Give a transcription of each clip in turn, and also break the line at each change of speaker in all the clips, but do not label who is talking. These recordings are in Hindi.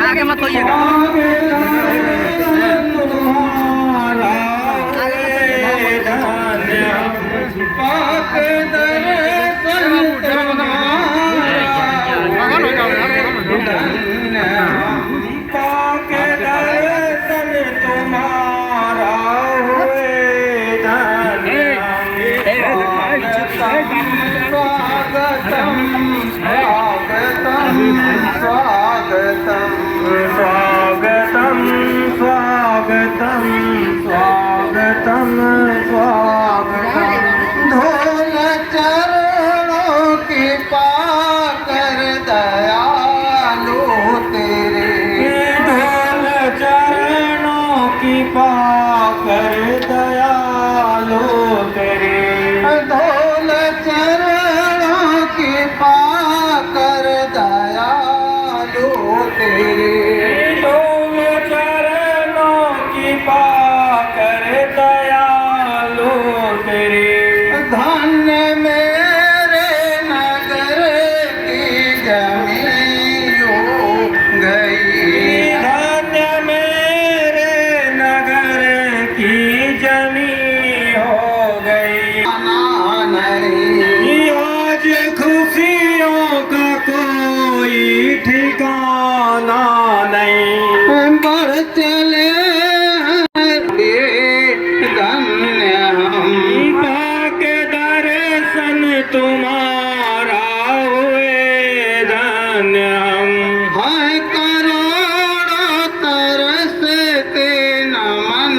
आगे मत होइएगा।
स्वागतम स्वागतम स्वागतम स्वागतम ढोल चरणों की पाकर दयालु तेरे ढोल चरणों की पाकर दयालु तेरे ढोल चरणों की पाकर दयालु तेरे पाकर दयालु तेरे धन्य मेरे नगर की जमीन हो गई धन्य मेरे नगर की जमीन हो गई आज खुशियों का कोई ठिकाना नहीं बढ़ चले तुम्हारा हुए धन्य हम है करोड़ों तरसते नमन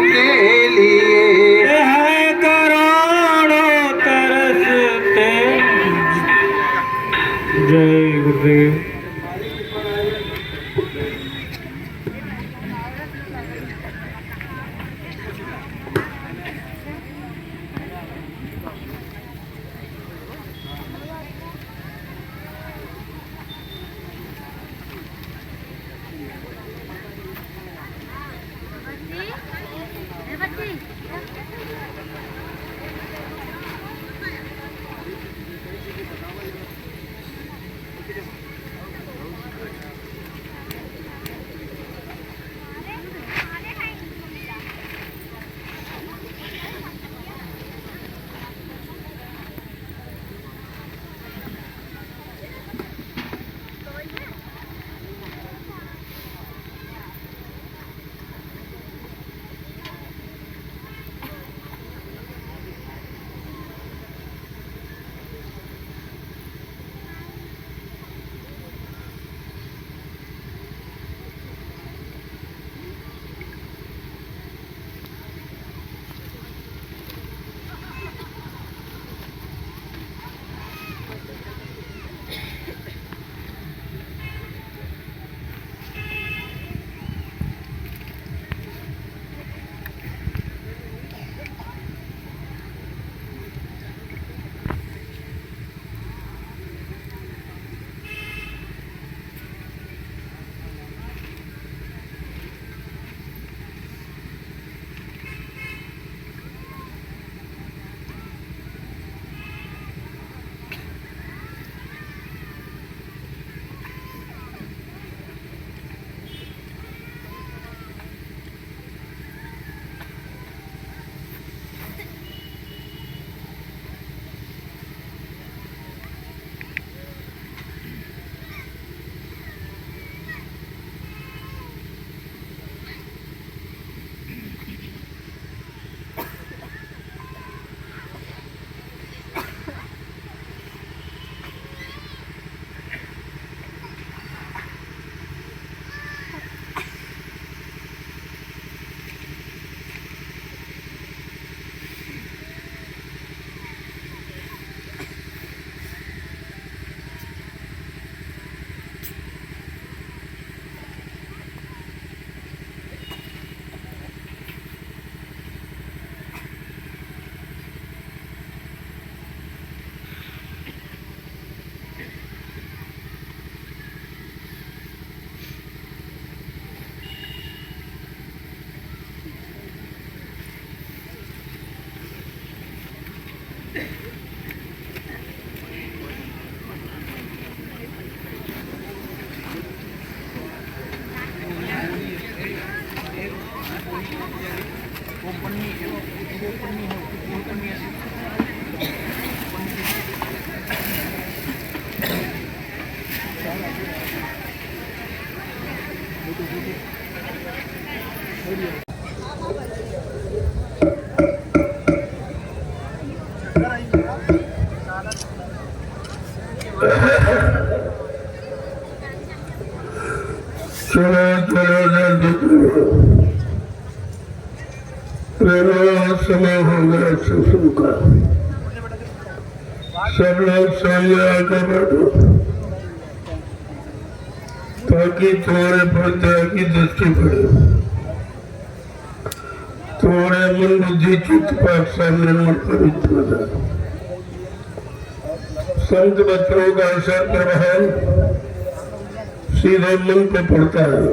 के लिए है करोड़ों तरसते। जय गुरुदेव। चलो चलो जल्दी समय हो गया सत्संग का। सब लोग सामने आकर बैठो ताकि तुम्हारे प्रत्या की दृष्टि पड़े, तुम्हारे मन बुद्धि चित्त पाठ सामने मन पवित्र हो जाए। संत बच्चों का असर प्रभाव सीधे मन को पड़ता है,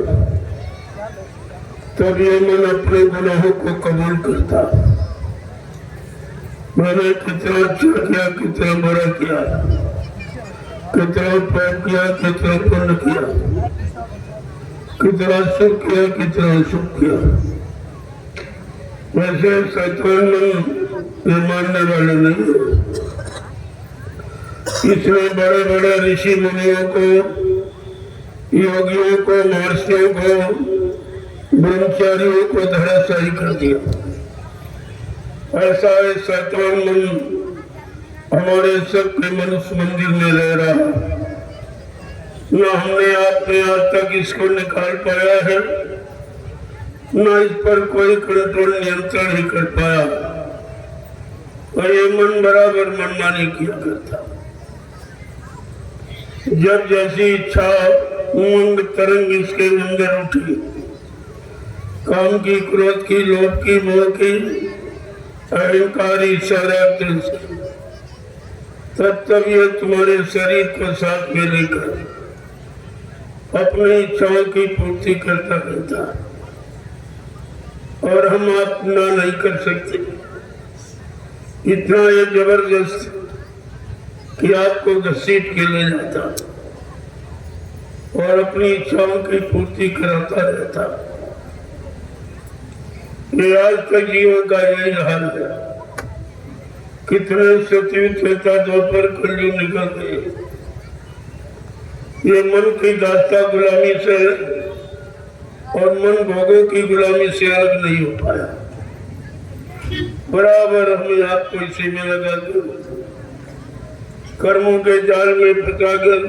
तब ये मन अपने गुनाहों को कबूल करता। मैंने कितना अच्छा किया, कितना बुरा किया, कितना पाप किया, कितना पुण्य किया, कितना सुख किया, कितना सुख किया। वैसे सत्वन मन ये मानने वाले नहीं है। इसने बड़े बड़े ऋषि मुनियों को, योगियों को, महर्षियों को, ब्रह्मचारियों को धराशायी कर दिया। ऐसा है सत्वन मन हमारे सबके मनुष्य मंदिर में रह रहा। न हमने अपने आज तक इसको निकाल पाया है, न इस पर कोई कंट्रोल नियंत्रण ही कर पाया। और ये मन बराबर मनमानी किया करता। जब जैसी इच्छा उमंग तरंग इसके अंदर उठी, काम की, क्रोध की, लोभ की, मोह की, अहंकारी शरारत, तब ये तुम्हारे शरीर को साथ में लेकर अपनी इच्छाओं की पूर्ति करता रहता। और हम अपना नहीं कर सकते। इतना ये जबरदस्त कि आपको घसीट के ले जाता और अपनी इच्छाओं की पूर्ति कराता रहता। ये आज तक जीवन का यही हाल है। कितने सतयुग त्रेता द्वापर कलयुग निकल गए। ये मन की दास्ता गुलामी से और मन भोगों की गुलामी से अलग नहीं हो पाया। बराबर हमें आपको इसी में लगा कर कर्मों के जाल में फंसाकर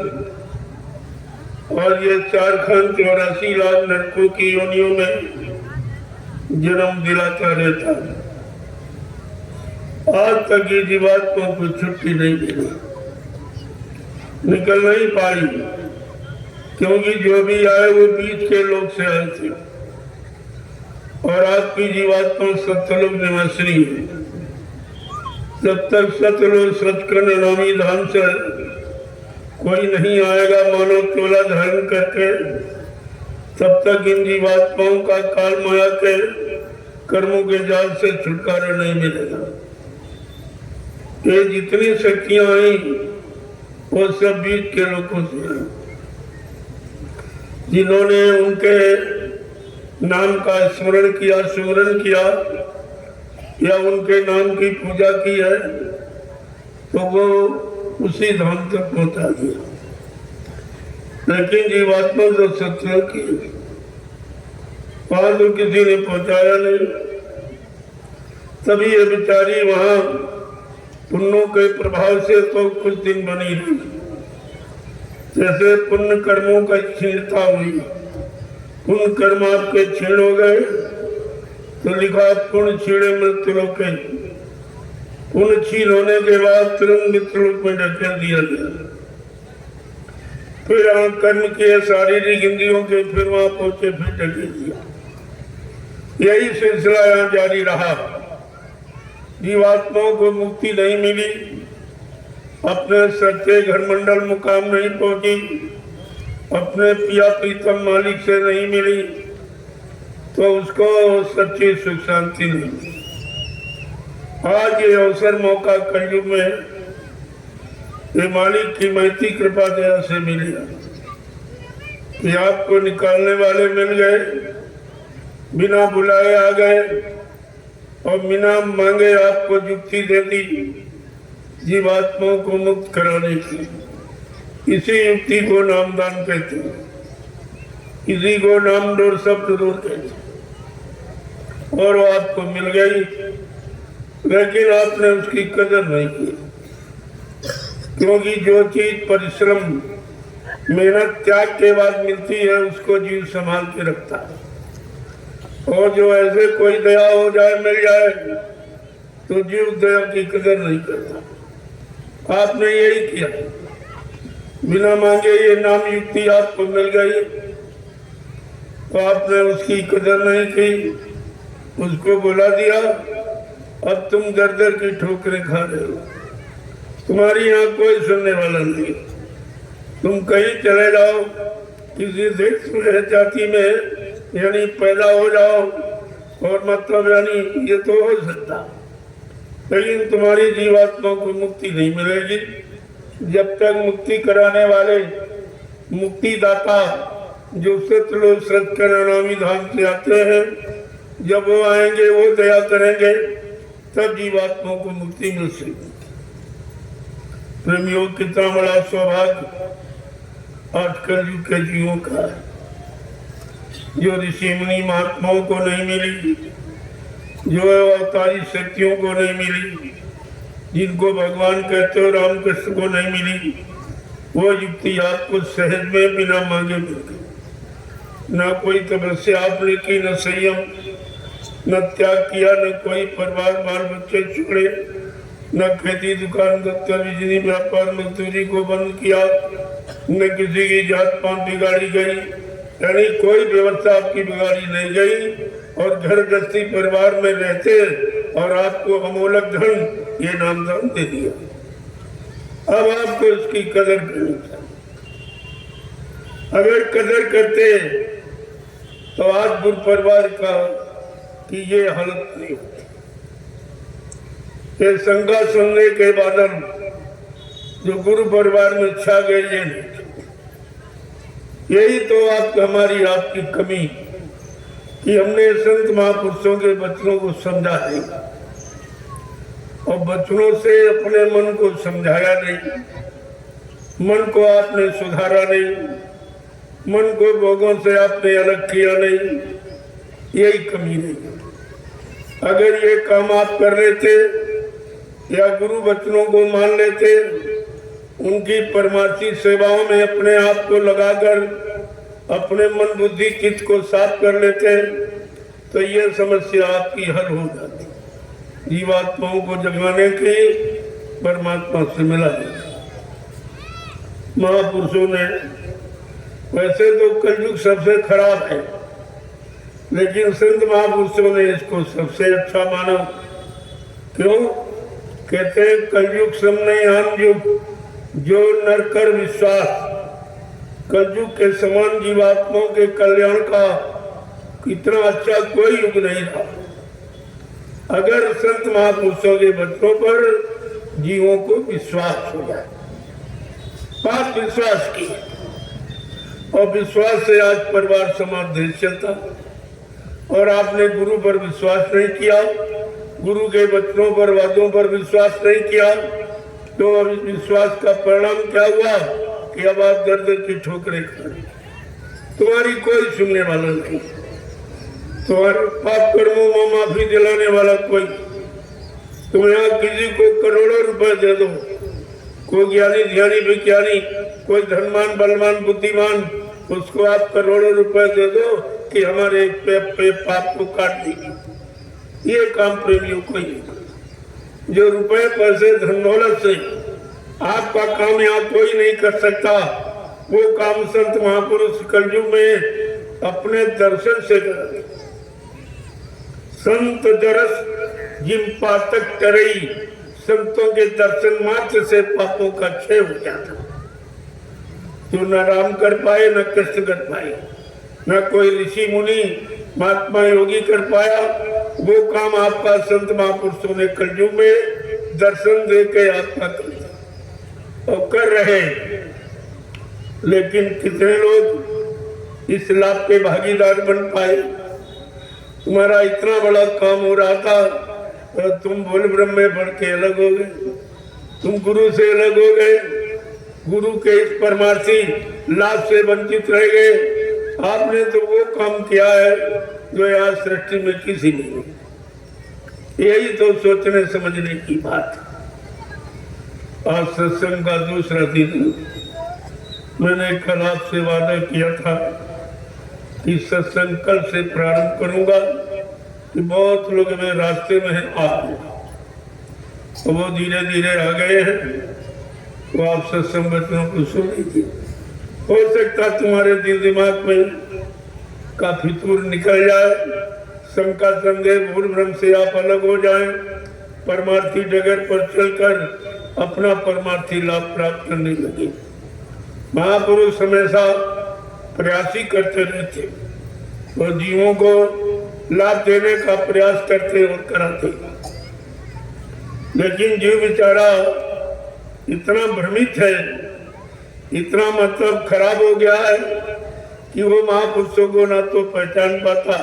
और ये 484 लाख नरकों की योनियों में जन्म दिलाता रहता है। आज तक ये जीवात्मा को छुट्टी नहीं मिली, निकल नहीं पाई, क्योंकि जो भी आए वो बीच के लोग से आए थे। और आपकी जीवात्मा सत्यलोक निवासिनी है। जब तक सत्यलोक सचखंड नामी धाम से कोई नहीं आएगा मानव तोला धारण करके, तब तक इन जीवात्माओं का काल माया के कर्मों के जाल से छुटकारा नहीं मिलेगा। ये जितनी शक्तियां आई वो सब बीच के लोगों से आई, जिन्होंने उनके नाम का स्मरण किया, सुमरण किया या उनके नाम की पूजा की है, तो वो उसी धाम तक पहुंचा दिया। लेकिन जीवात्मा जो सत्य की वहां तो किसी ने पहुंचाया नहीं। तभी ये बेचारी वहां पुण्यों के प्रभाव से तो कुछ दिन बनी रही। जैसे पुण्य कर्मों का क्षीणता हुई, पुण्य कर्म आपके क्षीण हो गए तो लिखा पुण्य क्षीणे मृत्युलोके। पुण्य क्षीण होने के बाद तुरंत मृत्युलोक में ढकेल दिया गया। फिर यहाँ कर्म किए शारीरिक इंद्रियों के, फिर वहां पहुंचे, फिर ढकेल दिया। यही सिलसिला यहाँ जारी रहा। जीवात्माओं को मुक्ति नहीं मिली, अपने सच्चे घर मंडल मुकाम नहीं पहुंची, अपने पिया प्रीतम मालिक से नहीं मिली, तो उसको सच्ची सुख शांति नहीं। आज ये अवसर मौका कलयुग में ये मालिक की महती कृपा दया से मिली कि आपको निकालने वाले मिल गए, बिना बुलाए आ गए। और बिना मांगे आपको युक्ति दे दी जीवात्माओं को मुक्त कराने की। इसी युक्ति को नामदान कहते हैं, इसी को नाम डोर शब्द डोर कहते हैं। और वो आपको मिल गई, लेकिन आपने उसकी कदर नहीं की, क्योंकि जो चीज परिश्रम मेहनत त्याग के बाद मिलती है उसको जीव संभाल के रखता है। और जो ऐसे कोई दया हो जाए मिल जाए तो जीव दया की कदर नहीं करता। आपने यही किया, बिना मांगे ये नाम युक्ति आपको मिल गई तो आपने उसकी कदर नहीं की, उसको बुला दिया। अब तुम दर दर की ठोकरें खा रहे हो, तुम्हारी यहाँ कोई सुनने वाला नहीं। तुम कहीं चले जाओ, किसी देश में जाति में यानी पैदा हो जाओ, और मतलब यानी ये तो हो सकता, लेकिन तुम्हारी जीवात्मा को मुक्ति नहीं मिलेगी जब तक मुक्ति कराने वाले मुक्तिदाता जो सतलोक सत्कर्णामी धाम से आते हैं, जब वो आएंगे वो दया करेंगे तब जीवात्मा को मुक्ति मिल सकेगी। प्रेमियों, कितना बड़ा सौभाग्य आज कलयुग के जीवों का, जो ऋषि मुनि महात्माओं को नहीं मिली, जो अवतारी शक्तियों को नहीं मिली, जिनको भगवान कहते हो रामकृष्ण को नहीं मिली, वो युक्ति आपको सहज में बिना मांगे मिल गई। न कोई तपस्या आपने की, न संयम, न त्याग किया, न कोई परिवार बाल बच्चे छोड़े, न खेती दुकान दफ्तर बिजली व्यापार मजदूरी को बंद किया, न किसी की जात पात बिगाड़ी गई, यानी कोई व्यवस्था आपकी बिगाड़ी नहीं गई। और घर गृहस्थी परिवार में रहते और आपको अमोलक धन ये नामदान दे दिया। अब आपको इसकी कदर करनी चाहिए। अगर कदर करते तो आज गुरु परिवार का कि ये हालत नहीं होती। ये शंका सुनने के बाद जो गुरु परिवार में छा गए, ये नहीं। यही तो हमारी आपकी कमी कि हमने संत महापुरुषों के वचनों को समझा नहीं और वचनों से अपने मन को समझाया नहीं, मन को आपने सुधारा नहीं, मन को भोगों से आपने अलग किया नहीं। यही कमी नहीं। अगर ये काम आप कर लेते या गुरु वचनों को मान लेते, उनकी परमार्थी सेवाओं में अपने आप को लगाकर अपने मन बुद्धि चित्त को साफ कर लेते, तो ये समस्या आपकी हल हो जाती। जीवात्माओं को जगाने की परमात्मा से मिला जाता। महापुरुषों ने, वैसे तो कलयुग सबसे खराब है, लेकिन संत महापुरुषों ने इसको सबसे अच्छा माना। क्यों? कहते हैं कलयुग समने हम युग जो नर कर विश्वास। कलयुग के समान जीवात्माओं के कल्याण का इतना अच्छा कोई युग नहीं रहा। अगर संत महापुरुषों के वचनों पर जीवों को विश्वास हो जाए, पास विश्वास की, और विश्वास से आज परिवार समाज देश चलता। और आपने गुरु पर विश्वास नहीं किया, गुरु के वचनों पर वादों पर विश्वास नहीं किया, तो अब इस विश्वास का परिणाम क्या हुआ कि अब आप दर दर की ठोकरें खा रहे। तुम्हारी कोई सुनने वाला नहीं, तुम्हारे पाप कर्मों में माफी दिलाने वाला कोई। तुम यहाँ किसी को करोड़ों रुपए दे दो, कोई ज्ञानी ध्यानी विज्ञानी, कोई धनवान बलवान बुद्धिमान, उसको आप करोड़ों रुपए दे दो कि हमारे पे पाप को काट देगी। ये काम प्रेमियों को ही, जो रुपए पैसे धन दौलत से आपका काम यहाँ कोई नहीं कर सकता, वो काम संत महापुरुष कलयुग में अपने दर्शन से करेंगे। संत दरस जिम पातक तरई, संतों के दर्शन मात्र से पापों का क्षय हो जाता। जो न राम कर पाए, न कृष्ण कर पाए, न कोई ऋषि मुनि महात्मा योगी कर पाया, वो काम आपका संत महापुरुषों ने कलयुग में दर्शन दे के आपका और कर रहे। लेकिन कितने लोग इस लाभ के भागीदार बन पाए? तुम्हारा इतना बड़ा काम हो रहा था और तुम बोल ब्रह्म में बढ़ के अलग हो गए, तुम गुरु से अलग हो गए, गुरु के इस परमार्थी लाभ से वंचित रह गए। आपने तो वो काम किया है जो आज सृष्टि में किसी ने नहीं। यही तो सोचने समझने की बात। आज सत्संग का दूसरा दिन, मैंने कल आपसे वादा किया था कि सत्संग कल से प्रारंभ करूंगा, कि बहुत लोग मेरे रास्ते में हैं तो वो धीरे धीरे आ गए हैं, तो आप सत्संग बच्चों को सुन लीजिए। हो सकता तुम्हारे दिल दिमाग में काफी दूर निकल जाए, शंका संदेह भूल भ्रम से आप अलग हो जाएं, परमार्थी डगर पर चलकर अपना परमार्थी लाभ प्राप्त करने लगे। महापुरुष हमेशा प्रयास ही करते रहते और जीवों को लाभ देने का प्रयास करते और कराते, लेकिन जीव बेचारा इतना भ्रमित है, इतना मतलब खराब हो गया है कि वो महापुरुषों को ना तो पहचान पाता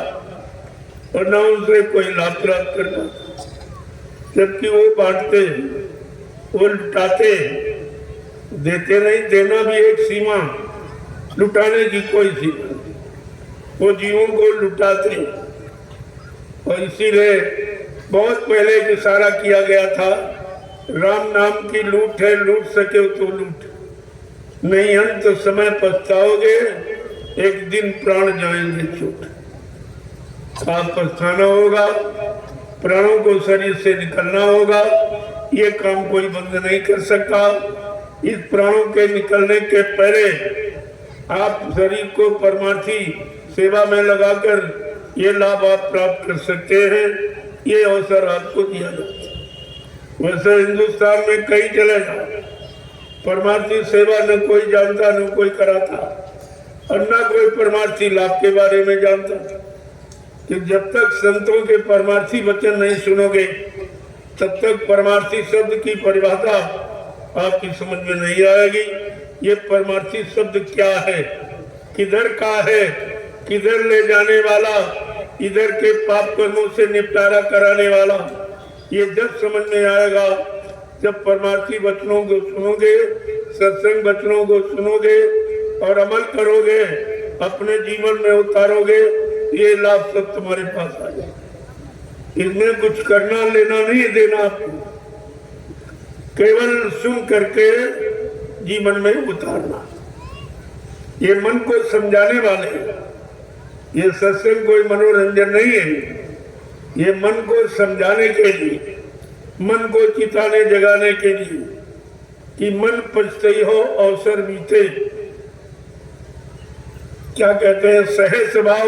और ना उनसे कोई लाभ प्राप्त कर पाता। जबकि वो बांटते, वो लुटाते, देते नहीं, देना भी एक सीमा, लुटाने की कोई सीमा। वो जीवों को लुटाते और इसीलिए बहुत पहले एक इशारा किया गया था, राम नाम की लूट है, लूट सके तो लूट, नहीं अंत तो समय पछताओगे, एक दिन प्राण जाएंगे छूट। आप पछताना होगा, प्राणों को शरीर से निकलना होगा, ये काम कोई बंद नहीं कर सकता। इस प्राणों के निकलने के पहले आप शरीर को परमार्थी सेवा में लगाकर ये लाभ आप प्राप्त कर सकते हैं, ये अवसर आपको दिया जाता है। वैसे हिंदुस्तान में कई चले जाओ, परमार्थी सेवा न कोई जानता, न कोई कराता और न कोई परमार्थी लाभ के बारे में जानता। कि जब तक संतों के परमार्थी वचन नहीं सुनोगे, तब तक परमार्थी शब्द की परिभाषा आपकी समझ में नहीं आएगी। ये परमार्थी शब्द क्या है, किधर का है, किधर ले जाने वाला, इधर के पाप कर्मों से निपटारा कराने वाला, ये जब समझ में आएगा जब परमार्थी वचनों को सुनोगे, सत्संग वचनों को सुनोगे और अमल करोगे, अपने जीवन में उतारोगे, ये लाभ सब तुम्हारे पास आ जाए। इसमें कुछ करना लेना नहीं देना आपको, केवल सुन करके जीवन में उतारना। ये मन को समझाने वाले, ये सत्संग कोई मनोरंजन नहीं है, ये मन को समझाने के लिए, मन को चिताने जगाने के लिए कि मन पछताई हो अवसर बीते। क्या कहते हैं, सहे स्वभाव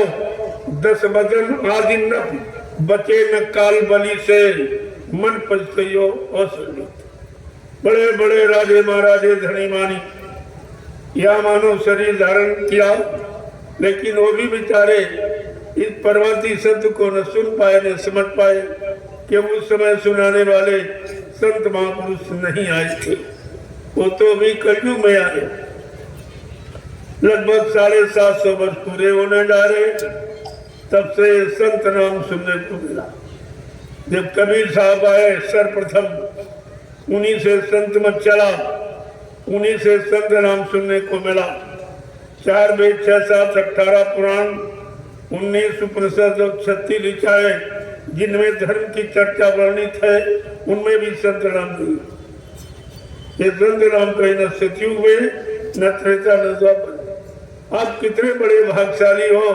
10 वचन आदि न बचे न काल बलि से, मन पछताई हो अवसर बीते। बड़े बड़े राजे महाराजे धनी मानी या मानव शरीर धारण किया, लेकिन वो भी बेचारे इस परमार्थी शब्द को न सुन पाए, न समझ पाए कि उस समय सुनाने वाले संत महापुरुष नहीं आए थे। वो तो अभी कलयुग में आए, लगभग 750 वर्ष पूरे होने जा रहे, तब से संत नाम सुनने को मिला। जब कबीर साहब आए सर्वप्रथम, उन्हीं से संत मत चला, उन्हीं से संत नाम सुनने को मिला। 4 वेद 6 7 18 पुराण 19 उपनिषद और 36 ऋचाएं जिनमें धर्म की चर्चा वर्णित है, उनमें भी संत नाम नहीं। ये संत नाम कहीं न सतयुग में, न त्रेता न द्वापर। आप कितने बड़े भाग्यशाली हो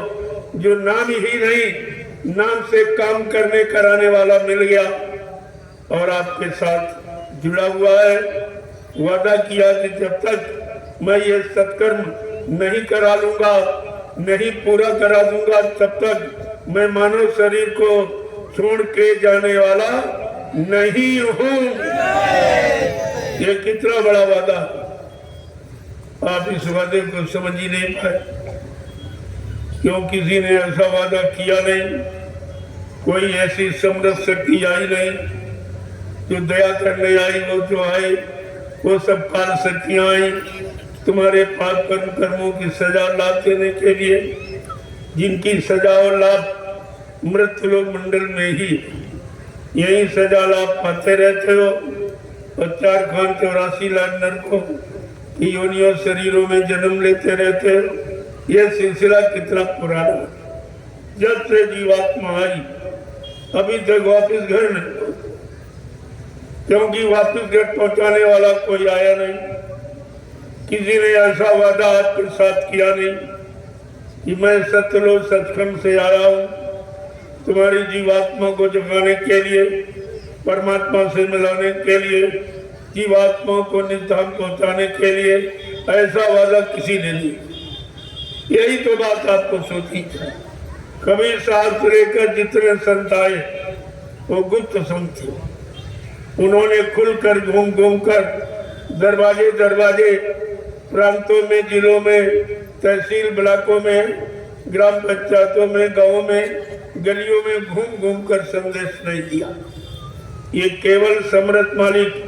जो नाम ही नहीं, नाम से काम करने कराने वाला मिल गया और आपके साथ जुड़ा हुआ है। वादा किया कि जब तक मैं ये सत्कर्म नहीं करा लूंगा, नहीं पूरा करा दूंगा, तब तक मैं मानव शरीर को छोड़ के जाने वाला नहीं हूं। ये कितना बड़ा वादा, आप इस वादे को समझ ही नहीं पाए, क्यों किसी ने ऐसा वादा किया नहीं। कोई ऐसी समरस शक्ति आई नहीं जो दया करने आई, वो जो आए वो सब काल शक्तियां आई तुम्हारे पाप कर्मों की सजा लाभ देने के लिए, जिनकी सजा और लाभ मृत्युलोक मंडल में ही यही सजा लाभ पाते रहते हो और 4,84 लाख नरकों की योनियों शरीरों में जन्म लेते रहते हो। यह सिलसिला कितना पुराना, जब से जीवात्मा आई अभी तक वापिस घर नहीं पहुंची, क्योंकि वापिस घर पहुंचाने वाला कोई आया नहीं। किसी ने ऐसा वादा आपके साथ किया नहीं कि मैं सत्यलोक सचखंड से आया हूँ तुम्हारी जीवात्मा को जगाने के लिए, परमात्मा से मिलाने के लिए, जीवात्मा को निधान पहुंचाने के लिए। ऐसा वादा किसी ने नहीं। यही तो बात आपको सोची है। कबीर साहब से लेकर जितने संत आए वो गुप्त संत थे। उन्होंने खुलकर घूम घूम कर दरवाजे दरवाजे प्रांतों में, जिलों में, तहसील ब्लॉकों में, ग्राम पंचायतों में, गांवों में, गलियों में घूम घूम कर संदेश नहीं दिया। ये केवल समर्थ मालिक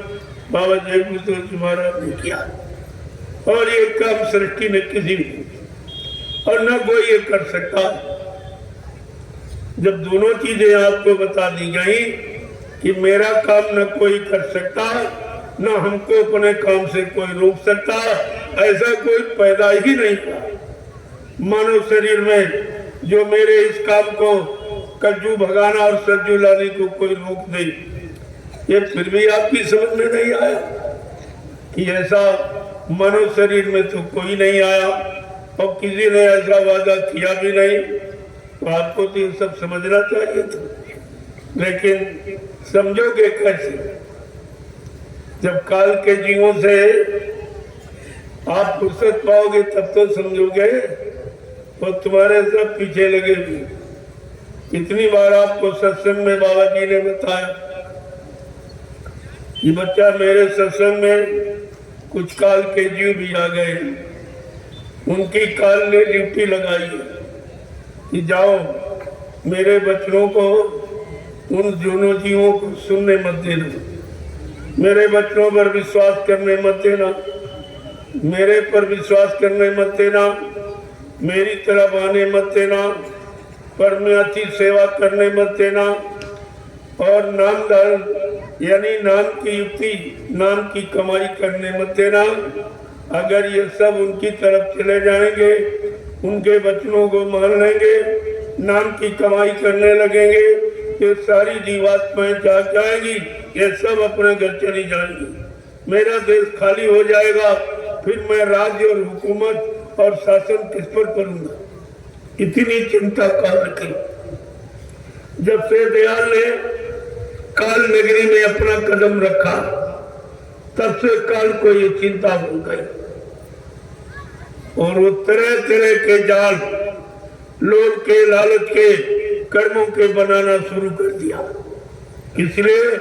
बाबा जय गुरु महाराज ने किया और ये काम सृष्टि ने किसी भी और न कोई ये कर सकता। जब दोनों चीजें आपको बता दी गई कि मेरा काम न कोई कर सकता, न हमको अपने काम से कोई रोक सकता, ऐसा कोई पैदा ही नहीं हुआ मानव शरीर में जो मेरे इस काम को कज्जू भगाना और सज्जू लाने को कोई रोक दे। ये फिर भी आपकी समझ में नहीं आया कि ऐसा मानव शरीर में तो कोई नहीं आया और किसी ने ऐसा वादा किया भी नहीं। तो आपको तो ये सब समझना चाहिए था, लेकिन समझोगे कैसे? जब काल के जीवों से आप फुर्सत पाओगे तब तो समझोगे, और तुम्हारे सब पीछे लगे भी। कितनी बार आपको सत्संग में बाबा जी ने बताया कि बच्चा मेरे सत्संग में कुछ काल के जीव भी आ गए, उनकी काल ने ड्यूटी लगाई कि जाओ मेरे बच्चों को, उन दोनों जीवों को सुनने मत देना, मेरे बच्चों पर विश्वास करने मत देना, मेरे पर विश्वास करने मत देना, मेरी तरफ आने मत देना, परमार्थी सेवा करने मत देना, और नामदान यानी नाम की युक्ति, नाम की कमाई करने मत देना। अगर ये सब उनकी तरफ चले जाएंगे, उनके वचनों को मान लेंगे, नाम की कमाई करने लगेंगे, ये सारी जीवात्माएं जाग जाएंगी, ये सब अपने घर चली जाएंगी, मेरा देश खाली हो जाएगा, फिर मैं राज्य और हुकूमत और शासन किस पर करूंगा? इतनी चिंता काल की। जब से दयाल ने काल नगरी में अपना कदम रखा, तब से काल को ये चिंता हो गई और वो तरह तरह के जाल, लोभ के, लालच के, कर्मों के बनाना शुरू कर दिया, इसलिए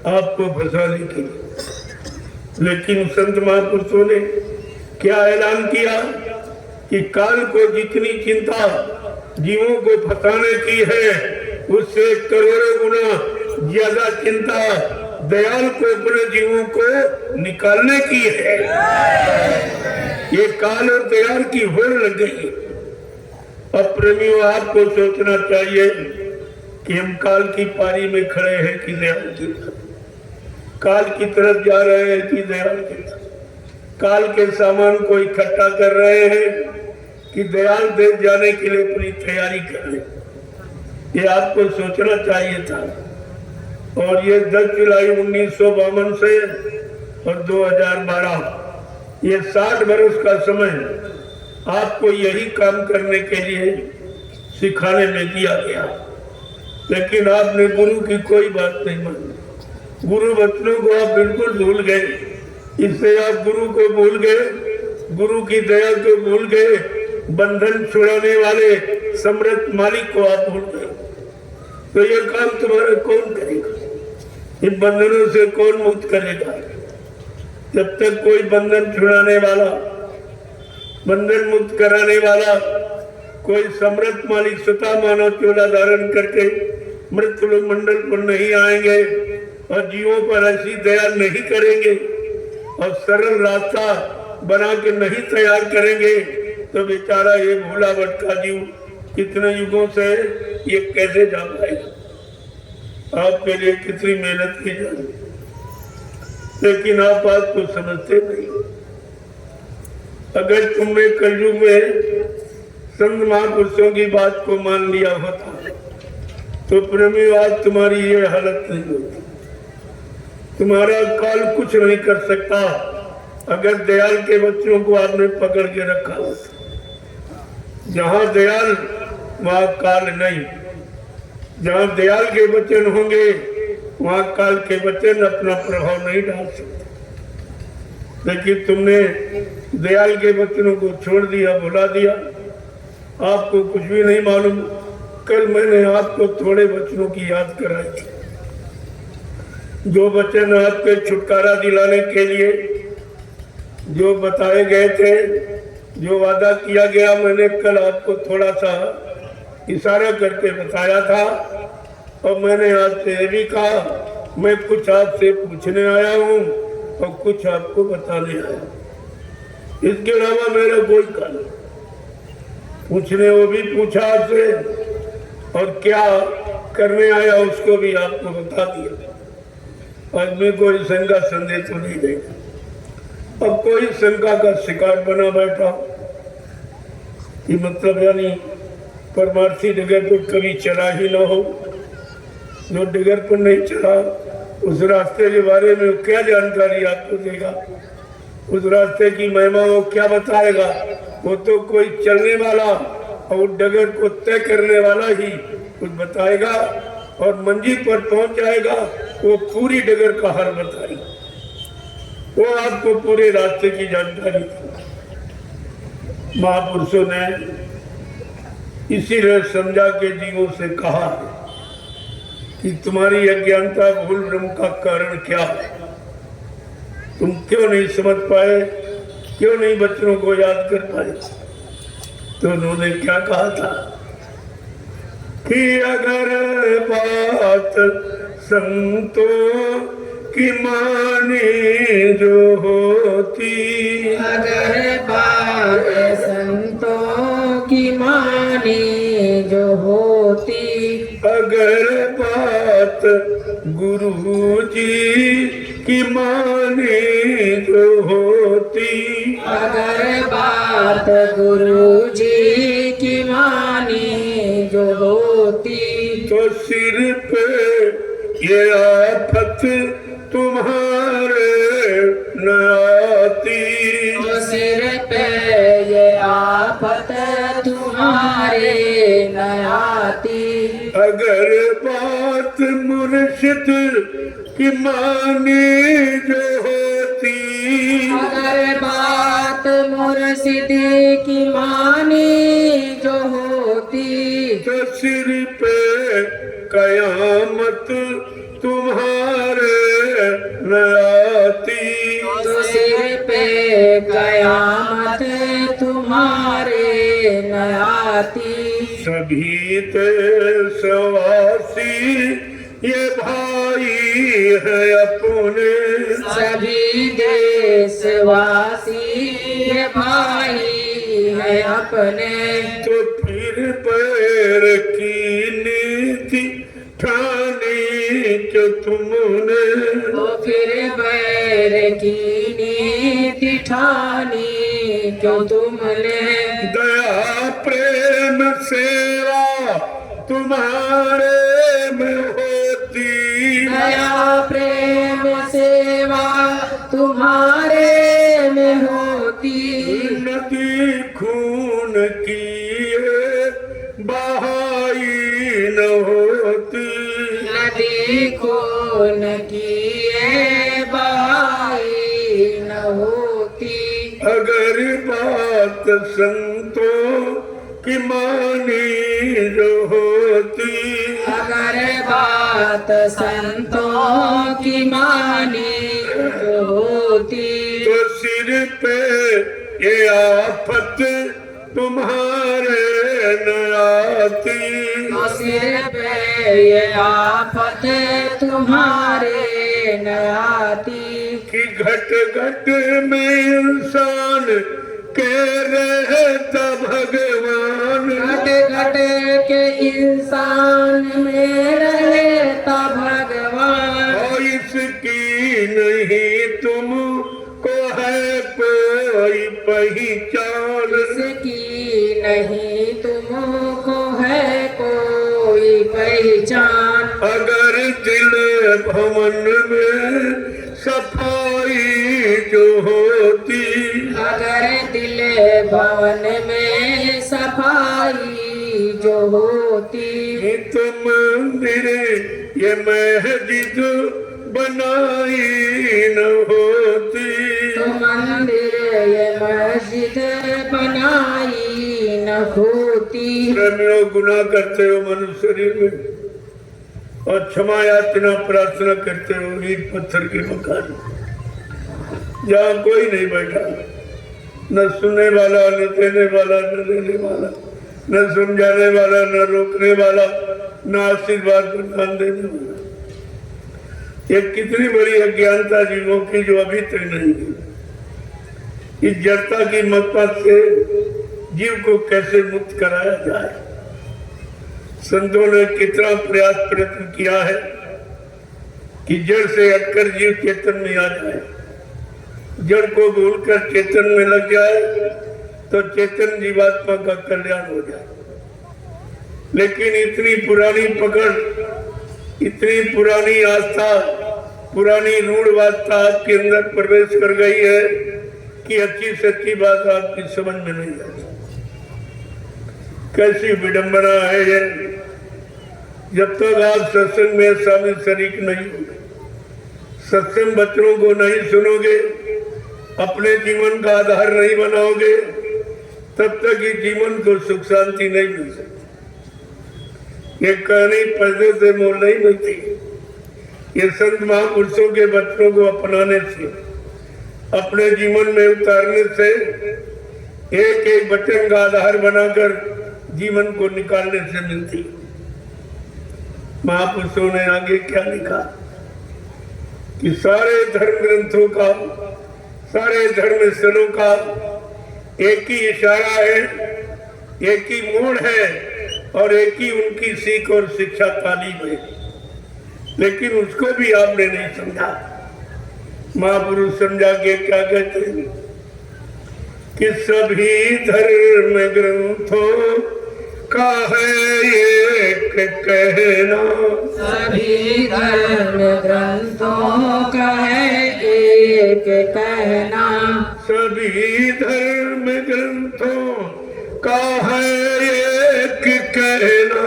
आपको फंसाने के लिए। लेकिन संत महापुरुषों ने क्या ऐलान किया कि काल को जितनी चिंता जीवों को फंसाने की है, उससे करोड़ों गुना ज्यादा चिंता दयाल को अपने जीवों को निकालने की है। ये काल और दयाल की होड़ लग गई। अब प्रेमियों, आपको सोचना चाहिए कि हम काल की पारी में खड़े हैं कि दयाल की तरफ, काल की तरफ जा रहे हैं कि दयाल की तरफ, काल के सामान को इकट्ठा कर रहे हैं कि दयाल देव जाने के लिए अपनी तैयारी कर रहे। ये आपको सोचना चाहिए था। और ये 10 जुलाई 1952 से और 2012, ये 60 वर्ष का समय आपको यही काम करने के लिए सिखाने में दिया गया, लेकिन आपने गुरु की कोई बात नहीं मानी। गुरु वचनों को आप बिल्कुल भूल गए, इससे आप गुरु को भूल गए, गुरु की दया को भूल गए, बंधन छुड़ाने वाले समर्थ मालिक को आप भूल गए। तो ये काम तुम्हारा कौन करेगा? इन बंधनों से कौन मुक्त करेगा? जब तक कोई बंधन छुड़ाने वाला, बंधन मुक्त कराने वाला कोई समर्थ मालिक स्वतः मानव चोला धारण करके मृत्युलोक मंडल पर नहीं आएंगे और जीवों पर ऐसी दया नहीं करेंगे और सरल रास्ता बना के नहीं तैयार करेंगे, तो बेचारा ये भोला भटका जीव कितने युगों से ये कैसे जा पाएगा। आपके लिए कितनी मेहनत की जाए, लेकिन आप बात को समझते नहीं। अगर तुमने कलयुग में संत महापुरुषों की बात को मान लिया होता तो प्रेमीवाद तुम्हारी ये हालत नहीं होती। तुम्हारा काल कुछ नहीं कर सकता अगर दयाल के बच्चों को आपने पकड़ के रखा होता। जहां दयाल वहां काल नहीं, जहां दयाल के वचन होंगे वहां काल के वचन अपना प्रभाव नहीं डाल सकते। लेकिन तुमने दयाल के वचनों को छोड़ दिया, भुला दिया, आपको कुछ भी नहीं मालूम। कल मैंने आपको थोड़े वचनों की याद कराई थी, जो वचन आपके छुटकारा दिलाने के लिए जो बताए गए थे, जो वादा किया गया, मैंने कल आपको थोड़ा सा इशारा करके बताया था। और मैंने आपसे ये भी कहा मैं कुछ आपसे पूछने आया हूँ और कुछ आपको बताने आया। इसके अलावा मेरा कोई काम नहीं। पूछने वो भी पूछा आपसे और क्या करने आया उसको भी आपको बता दिया। आज मैं कोई शंका संदेह तो नहीं देगा। अब कोई शंका का शिकार बना बैठा कि मतलब यानी परमार्थी डगर पर कभी चला ही ना हो। जो डगर पर नहीं चला उस रास्ते के बारे में क्या जानकारी आपको देगा, उस रास्ते की महिमा वो क्या बताएगा। वो तो कोई चलने वाला और डगर को तय करने वाला ही कुछ बताएगा और मंजिल पर पहुंच जाएगा। वो पूरी डगर का हाल बताएगा, वो आपको पूरे रास्ते की जानकारी। महापुरुषों ने इसीलिए समझा के जीवों से कहा कि तुम्हारी अज्ञानता भूल भ्रम का कारण क्या है, तुम क्यों नहीं समझ पाए, क्यों नहीं बच्चों को याद कर पाए। तो उन्होंने क्या कहा था कि अगर बात संतों की मानी जो होती,
अगर बात संतों की मानी जो होती,
अगर बात गुरु जी की मानी जो होती,
अगर बात गुरु जी की मानी जो होती,
तो सिर पे ये आफत तुम्हारे न आती,
तो सिर पे ये आफत तुम्हारे न आती।
अगर बात मुर्शिद की मानी जो होती,
अगर बात मुर्शिद की मानी जो होती,
तो सिर पे कयामत तुम्हारे न आती,
तो सिर पे कयामत तुम्हारे न आती।
सभी देशवासी ये भाई है अपने,
सभी देशवासी ये भाई है अपने,
तो फिर पैर की नीति ठानी जो तुमने,
तो फिर बैर की नीति ठानी क्यों तुमने।
दया प्रेम सेवा तुम्हारे में होती,
दया प्रेम सेवा तुम्हारे में होती,
नदी खून की ये बहाई न होती,
नदी खून की ये बहाई न होती।
अगर बात संतों की मानी जो होती,
अगर बात संतों की मानी जो होती,
तो सिर पे ये आफत तुम्हारे न आती,
तो सिर पे ये आफत तुम्हारे न आती।
कि घट घट में इंसान के रहता भगवान,
घट घट के इंसान में रहता भगवान।
और इसकी नहीं तुमको है कोई पहचान,
इसकी नहीं तुमको है कोई पहचान।
अगर दिल भवन में सफाई जो होती,
अगर दिल भवन में सफाई जो होती,
तो मंदिर ये मस्जिद बनाई न होती,
तो मंदिर ये मस्जिद बनाई न होती।
प्रेमियों, गुनाह करते हो मनुष्य शरीर में और क्षमा याचना प्रार्थना करते हो ईंट पत्थर के मकान, जहाँ कोई नहीं बैठा, न सुनने वाला, न देने वाला, न लेने वाला, न समझाने वाला, न रोकने वाला, न आशीर्वाद प्रदान देने वाला। ये कितनी बड़ी अज्ञानता जीवों की जो अभी तक नहीं है। इस जड़ता की मत्ता से जीव को कैसे मुक्त कराया जाए, संतों ने कितना प्रयास प्रयत्न किया है कि जड़ से हटकर जीव चेतन में आ जाए। जड़ को भूलकर चेतन में लग जाए तो चेतन जीवात्मा का कल्याण हो जाए। लेकिन इतनी पुरानी पकड़, इतनी पुरानी आस्था, पुरानी रूढ़वास्ता आपके अंदर प्रवेश कर गई है कि अच्छी सच्ची बात आपकी समझ में नहीं आती। कैसी विडंबना है ये। जब तक आप सत्संग में शामिल शरीक नहीं होंगे, सत्संग बच्चों को नहीं सुनोगे, अपने जीवन का आधार नहीं बनाओगे, तब तक ये जीवन को सुख शांति नहीं मिल सकती। ये कहानी पैसे से मोल नहीं मिलती। ये संत महापुरुषों के बच्चों को अपनाने से, अपने जीवन में उतारने से, एक एक वचन का आधार बनाकर जीवन को निकालने से मिलती। महापुरुषों ने आगे क्या लिखा कि सारे धर्म ग्रंथों का, सारे धर्म स्थलों का एक ही इशारा है, एक ही मोड़ है और एक ही उनकी सीख और शिक्षा तालीम है। लेकिन उसको भी आपने नहीं समझा। महापुरुष समझा के क्या कहते हैं कि सभी धर्म ग्रंथों का है एक कहना,
सभी धर्म ग्रंथों का है एक कहना,
सभी धर्म ग्रंथों का है एक कहना,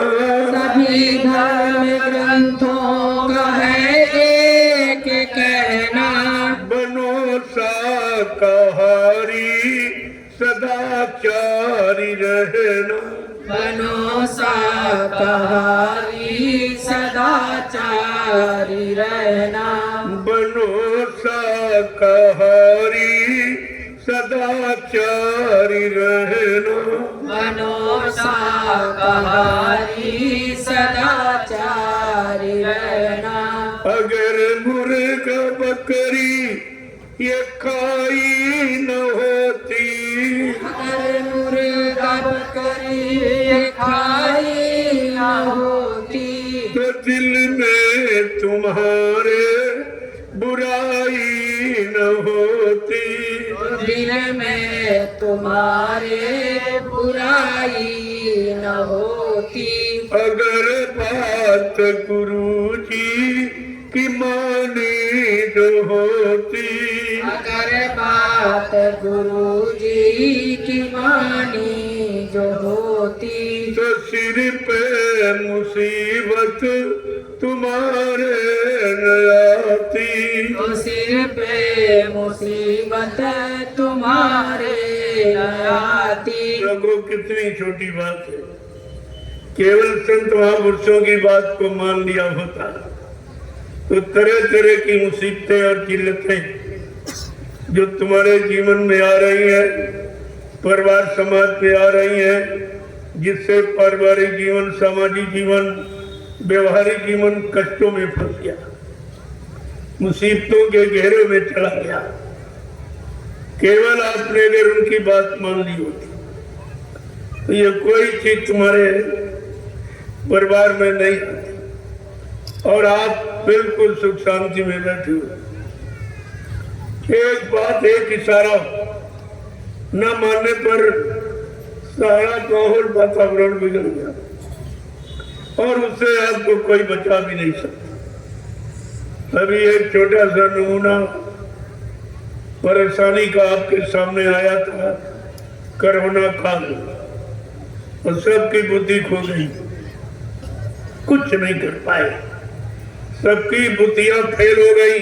सभी धर्म ग्रंथों का है एक कहना।
बनो शाकाहारी सदाचारी रहना,
बनो शाकाहारी सदाचारी रहना,
बनो शाकाहारी सदाचारी रहना,
बनो शाकाहारी सदाचारी रहना।
अगर मुर्गा बकरी ये खाई न होती,
अगर मुर्गा बकरी खाई न होती,
तो दिल में तुम्हारे बुराई न होती,
दिल में तुम्हारे बुराई न होती।
अगर बात गुरु जी की मानी जो होती,
अगर बात गुरु जी की मानी जो होती,
तो सिर पे मुसीबत तुम्हारे न आती,
तो सिर पे मुसीबत तुम्हारे न आती।
लोगों कितनी छोटी बात है। केवल संत महापुरुषों की बात को मान लिया होता तो तरह तरह की मुसीबतें और किल्लतें जो तुम्हारे जीवन में आ रही है, परिवार समाज में आ रही है, जिससे पारिवारिक जीवन, सामाजिक जीवन, व्यवहारिक जीवन कष्टों में फंस गया, मुसीबतों के घेरे में चला गया। केवल आपने अगर उनकी बात मान ली होती तो ये कोई चीज तुम्हारे परिवार में नहीं आती और आप बिल्कुल सुख शांति में बैठे हो। एक बात, एक इशारा न मानने पर सारा माहौल वातावरण बिगड़ गया और उससे आपको कोई बचा भी नहीं सकता। अभी एक छोटा सा नमूना परेशानी का आपके सामने आया था, कोरोना काल, और सबकी बुद्धि खो गई, कुछ नहीं कर पाए, सबकी बुद्धियां फेल हो गई।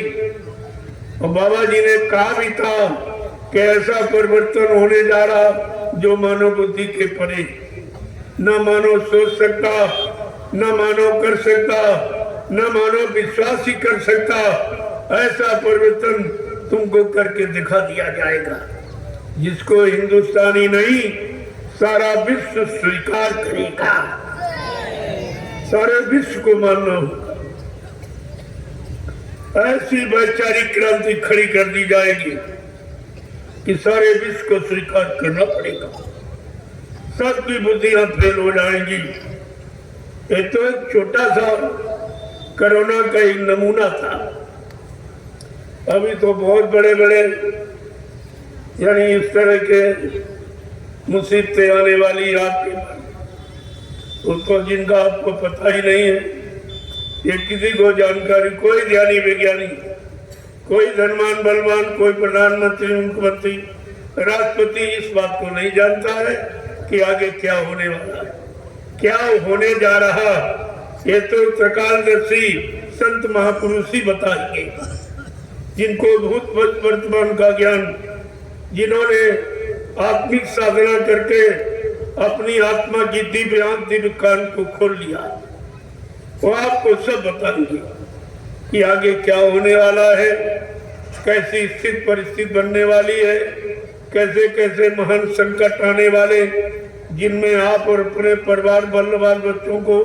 और बाबा जी ने कहा भी था कि ऐसा परिवर्तन होने जा रहा जो मानव बुद्धि के परे, न मानव सोच सकता, न मानव कर सकता, न मानव विश्वास ही कर सकता। ऐसा परिवर्तन तुमको करके दिखा दिया जाएगा जिसको हिंदुस्तानी नहीं सारा विश्व स्वीकार करेगा, सारे विश्व को मानना होगा। ऐसी वैचारिक क्रांति खड़ी कर दी जाएगी कि सारे विश्व को स्वीकार करना पड़ेगा, सबकी बुद्धियां फेल हो जाएंगी। ये तो एक छोटा सा कोरोना का एक नमूना था, अभी तो बहुत बड़े बड़े यानी इस तरह के मुसीबतें आने वाली आपके, उसको जिनका आपको पता ही नहीं है, ये किसी को जानकारी, कोई ज्ञानी वैज्ञानिक, कोई धनवान बलवान, कोई प्रधानमंत्री, मुख्यमंत्री, राष्ट्रपति इस बात को नहीं जानता है कि आगे क्या होने वाला है, क्या होने जा रहा। ये तो त्रिकालदर्शी संत महापुरुष ही बताएंगे, जिनको भूत वर्तमान का ज्ञान, जिन्होंने आत्मिक साधना करके अपनी आत्मा की दिव्य आंख, दिव्य कान को खोल लिया, वो आपको सब बताएंगे कि आगे क्या होने वाला है, कैसी स्थिति परिस्थिति बनने वाली है, कैसे कैसे महान संकट आने वाले, जिनमें आप और अपने परिवार बाल बच्चों को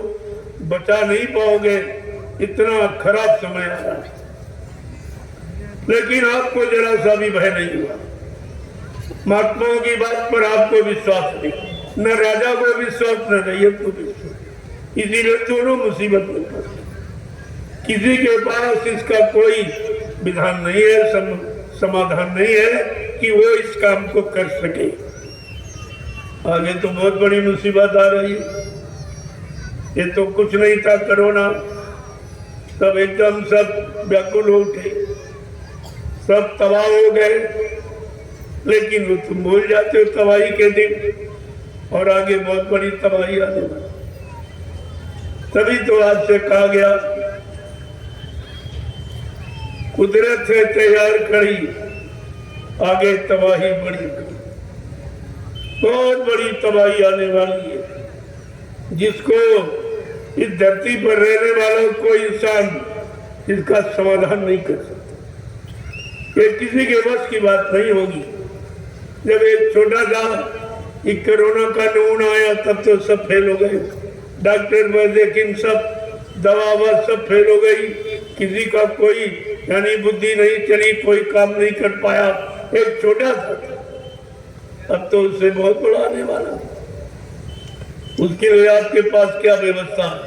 बचा नहीं पाओगे। इतना खराब समय आ रहा है, लेकिन आपको जरा सा भी भय नहीं हुआ। महात्माओं की बात पर आपको विश्वास नहीं, न राजा को विश्वास, न रैयत को विश्वास, इसीलिए दोनों मुसीबत में फंसे। किसी के पास इसका कोई विधान नहीं है, समाधान नहीं है कि वो इस काम को कर सके। आगे तो बहुत बड़ी मुसीबत आ रही है। ये तो कुछ नहीं था कोरोना, सब एकदम सब व्याकुल हो उठे, सब तबाह हो गए, लेकिन वो तुम भूल जाते हो तबाही के दिन, और आगे बहुत बड़ी तबाही आने वाली। तभी तो आपसे कहा गया, कुदरत है तैयार खड़ी, आगे तबाही बड़ी, बहुत बड़ी तबाही आने वाली है, जिसको इस धरती पर रहने वाला कोई इंसान इसका समाधान नहीं कर सकता। ये किसी के बस की बात नहीं होगी। जब एक छोटा सा एक कोरोना का नमूना आया तब तो सब फेल हो गए, डॉक्टर लेकिन सब दवा सब फेल हो गई, किसी का कोई यानी बुद्धि नहीं चली, कोई काम नहीं कर पाया। एक छोटा था, अब तो उससे बहुत बड़ा आने वाला। उसके लिए आपके पास क्या व्यवस्था है?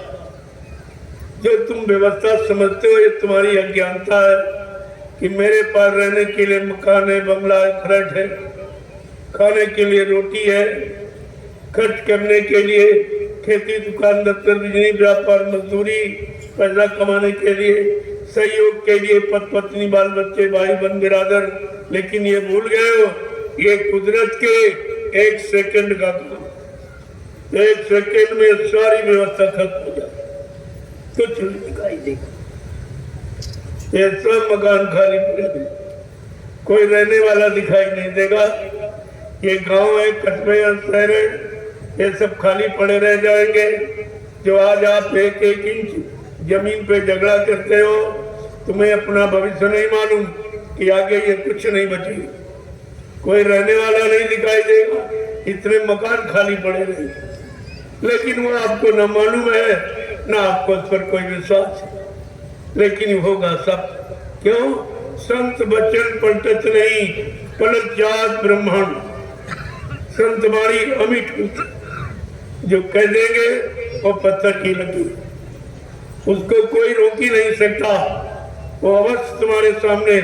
जो तुम व्यवस्था समझते हो ये तुम्हारी अज्ञानता है कि मेरे पास रहने के लिए मकान है, बंगला है, फ्लैट है, खाने के लिए रोटी है, खर्च करने के लिए खेती, दुकान, दफ्तर, बिजली, व्यापार, मजदूरी, पैसा कमाने के लिए, सहयोग के लिए पति पत्नी, बाल बच्चे, भाई बहन, बिरादर। लेकिन ये भूल गए हो, ये कुदरत के एक सेकंड का काम, एक सेकंड में सारी व्यवस्था खत्म हो जाती, कुछ नहीं दिखाई देगा। ये सब मकान खाली पड़े, कोई रहने वाला दिखाई नहीं देगा। ये गांव है, कस्बे या शहर है, ये सब खाली पड़े रह जाएंगे। जो आज आप एक एक इंच जमीन पे झगड़ा करते हो, तुम्हें अपना भविष्य नहीं मालूम कि आगे ये कुछ नहीं बचेगी, कोई रहने वाला नहीं दिखाई देगा, इतने मकान खाली पड़े रहेंगे। लेकिन वो आपको न मालूम है, न आपको उस पर कोई विश्वास है, लेकिन होगा सब। क्यों? संत बचन पलटत नहीं, पलट जात ब्रह्मांड संत वाणी अमिट होती, जो कह देंगे वो पत्थर की लगी, उसको कोई रोक ही नहीं सकता। वो अवश्य तुम्हारे सामने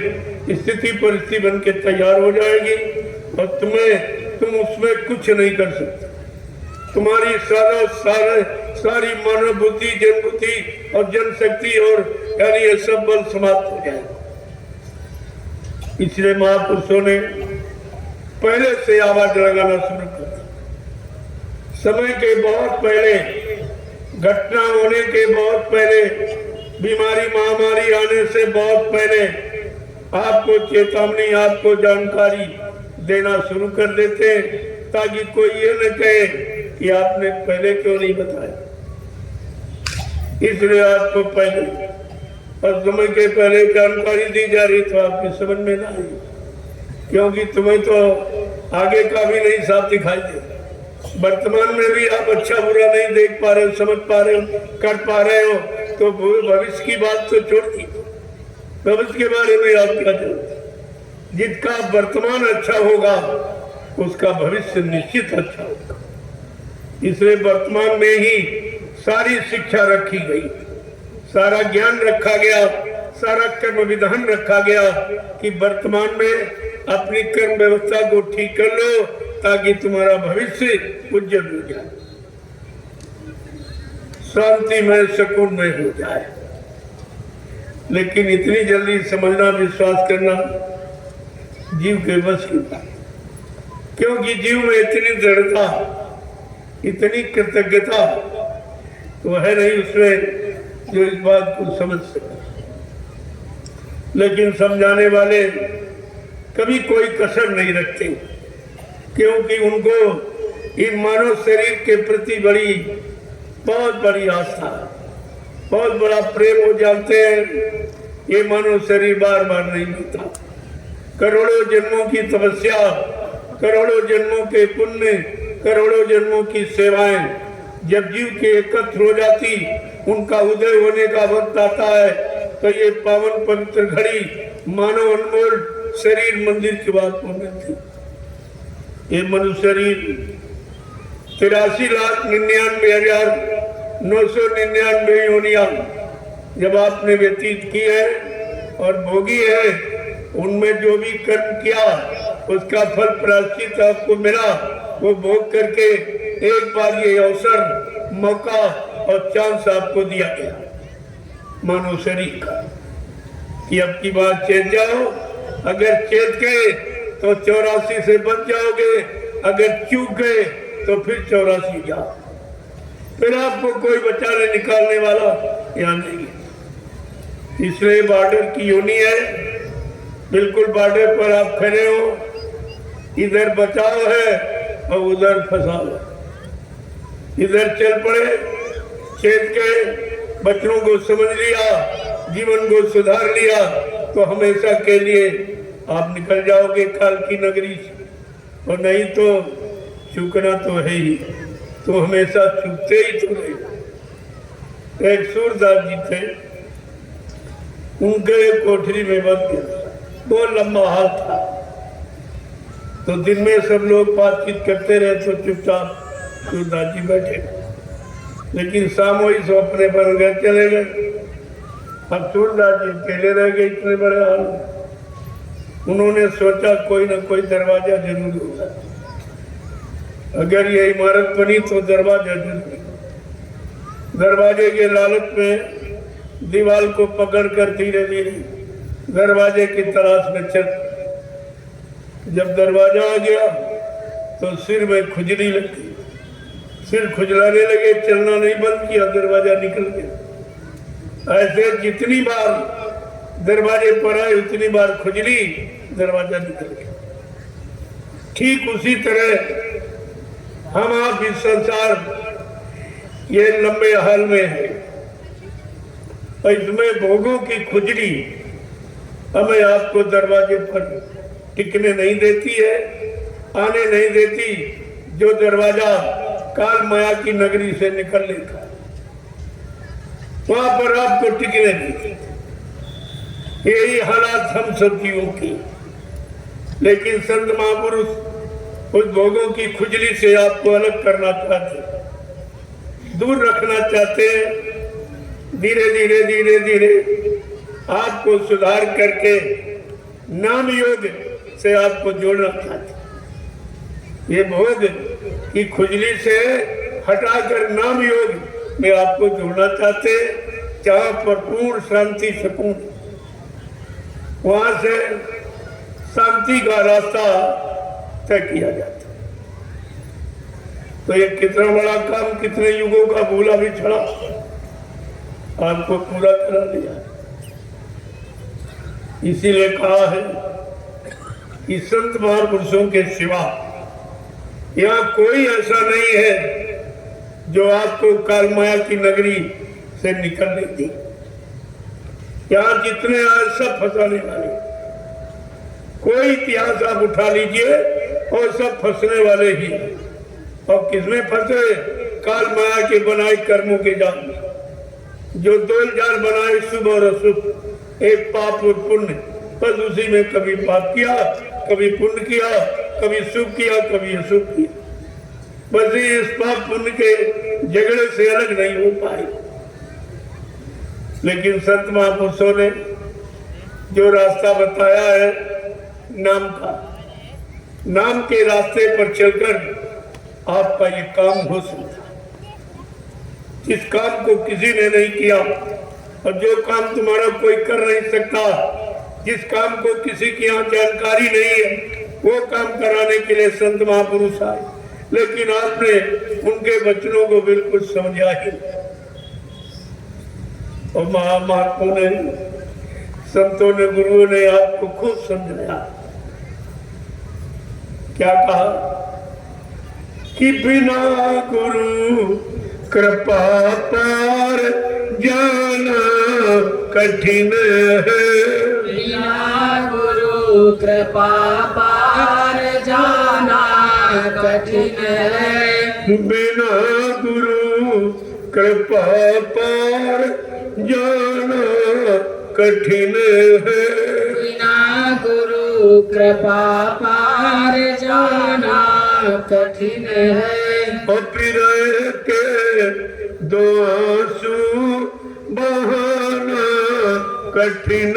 स्थिति परिस्थिति बन के तैयार हो जाएगी और तुम उसमें कुछ नहीं कर सकते। तुम्हारी सारी मानव बुद्धि, जन बुद्धि और जनशक्ति और यानी ये सब बल समाप्त हो जाएगा। इसलिए महापुरुषों ने पहले से आवाज लगाना शुरू कर दिया। समय के बहुत पहले, घटना होने के बहुत पहले, बीमारी महामारी आने से बहुत पहले आपको चेतावनी, आपको जानकारी देना शुरू कर देते हैं, ताकि कोई ये न कहे कि आपने पहले क्यों नहीं बताया। इसलिए आपको पहले और समय के पहले जानकारी दी जा रही तो आपकी समझ में ना आई, क्योंकि तुम्हें तो आगे का भी नहीं साफ दिखाई दे। वर्तमान में भी आप अच्छा बुरा नहीं देख पा रहे हो, समझ पा रहे हो, कर पा रहे हो, तो भविष्य की बात तो छोड़ दी। भविष्य के बारे में आप क्या जानते? जिसका वर्तमान अच्छा होगा उसका भविष्य निश्चित अच्छा होगा। इसलिए वर्तमान में ही सारी शिक्षा रखी गई, सारा ज्ञान रखा गया, सारा कर्म विधान रखा गया कि वर्तमान में अपनी कर्म व्यवस्था को ठीक कर लो, ताकि तुम्हारा भविष्य उज्जवल हो जाए, शांतिमय, सुकूनमय हो जाए। लेकिन इतनी जल्दी समझना, विश्वास करना जीव के बस की बात, क्योंकि जीव में इतनी दृढ़ता, इतनी कृतज्ञता तो है नहीं उसमें जो इस बात को समझ सके। लेकिन समझाने वाले कभी कोई कसर नहीं रखते, क्योंकि उनको इन मानव शरीर के प्रति बहुत बड़ी आस्था, बहुत बड़ा प्रेम हो जाते हैं। ये मानव शरीर बार बार नहीं मिलता। करोड़ों जन्मों की तपस्या, करोड़ों जन्मों के पुण्य, करोड़ों जन्मों की सेवाएं जब जीव के एकत्र हो जाती, उनका उदय होने का वक्त आता है, तो ये पावन पवित्र घड़ी मानव अनमोल शरीर मंदिर की बात को मिलती। ये मनुष्य शरीर 83,99,999 योनियां जब आपने व्यतीत की है और भोगी है, उनमें जो भी कर्म किया उसका फल प्रायश्चित आपको मिला, वो भोग करके एक बार ये अवसर, मौका और चांस आपको दिया गया मानव शरीर का कि अब की बार चेत जाओ। अगर चेत गए तो 84 से बच जाओगे, अगर चूक गए तो फिर 84 जाओ, फिर आपको कोई बचाने निकालने वाला यहाँ नहीं है। इसलिए बॉर्डर की योनि है, बिल्कुल बॉर्डर पर आप खड़े हो, इधर बचाव है और उधर फंसाव है। इधर चल पड़े, चेत के बच्चों को समझ लिया, जीवन को सुधार लिया, तो हमेशा के लिए आप निकल जाओगे काल की नगरी से। और नहीं तो चूकना तो है ही, तो हमेशा चूकते ही तो रहे। एक सूरदास जी थे, उनके कोठरी में बंद गया, बहुत लंबा हाल था। तो दिन में सब लोग बातचीत करते रहे तो चुपचाप सूरदास जी बैठे, लेकिन शाम हुई सो अपने पर घर चले गए। अब सूरदास जी अकेले रह गए इतने बड़े हाल में। उन्होंने सोचा कोई ना कोई दरवाजा जरूर होगा, अगर ये इमारत बनी तो दरवाजा जरूर। दरवाजे के लालच में दीवार को पकड़कर धीरे धीरे दरवाजे की तलाश में चल। जब दरवाजा आ गया तो सिर में खुजली लगी, सिर खुजलाने लगे, चलना नहीं बंद किया, दरवाजा निकल गया। ऐसे जितनी बार दरवाजे पर आए उतनी बार खुजली, दरवाजा निकल गया। ठीक उसी तरह हम आप इस संसार ये लंबे हाल में है, और इसमें भोगों की खुजली हमें आपको दरवाजे पर टिकने नहीं देती है, आने नहीं देती। जो दरवाजा काल माया की नगरी से निकलने का, वहां पर आपको टिकने नहीं देती। यही हालात हम सब जीवों की। लेकिन संत महापुरुष उस भोगों की खुजली से आपको अलग करना चाहते, दूर रखना चाहते हैं। धीरे धीरे धीरे धीरे आपको सुधार करके नाम योग से आपको जोड़ना चाहते। ये भोग की खुजली से हटाकर नाम योग में आपको जोड़ना चाहते, जहाँ पर पूर्ण शांति सुकून, वहां से शांति का रास्ता तय किया जाता। तो ये कितना बड़ा काम, कितने युगों का भूला भी छड़ा आपको पूरा करा दिया। इसीलिए कहा है कि संत महापुरुषों के सिवा यहाँ कोई ऐसा नहीं है जो आपको काल माया की नगरी से निकलने दी। यहाँ जितने आए सब फंसाने वाले, कोई इतिहास आप उठा लीजिए और सब फंसने वाले ही हैं। और किसमें फंसे? काल माया के बनाए कर्मों के जाल में, जो दो जाल बनाए, शुभ और अशुभ, एक पाप और पुण्य। बस उसी में कभी पाप किया, कभी पुण्य किया, कभी शुभ किया, कभी अशुभ किया। बस इस पाप पुण्य के झगड़े से अलग नहीं हो पाए। लेकिन संत महापुरुषों ने जो रास्ता बताया है नाम का, नाम के रास्ते पर चलकर आपका ये काम हो सकता। जिस काम को किसी ने नहीं किया और जो काम तुम्हारा कोई कर नहीं सकता, जिस काम को किसी की यहाँ जानकारी नहीं है, वो काम कराने के लिए संत महापुरुष आए। लेकिन आपने उनके वचनों को बिल्कुल समझा ही। और महात्माओं ने, संतों ने, गुरुओं ने आपको खूब समझाया। क्या कहा कि बिना गुरु कृपा पार जाना कठिन है,
बिना गुरु कृपा पार जाना कठिन है,
बिना गुरु कृपा पार जाना कठिन है,
बिना गुरु कृपा पार जाना कठिन है।
और फिर के दो आंसू बहाना कठिन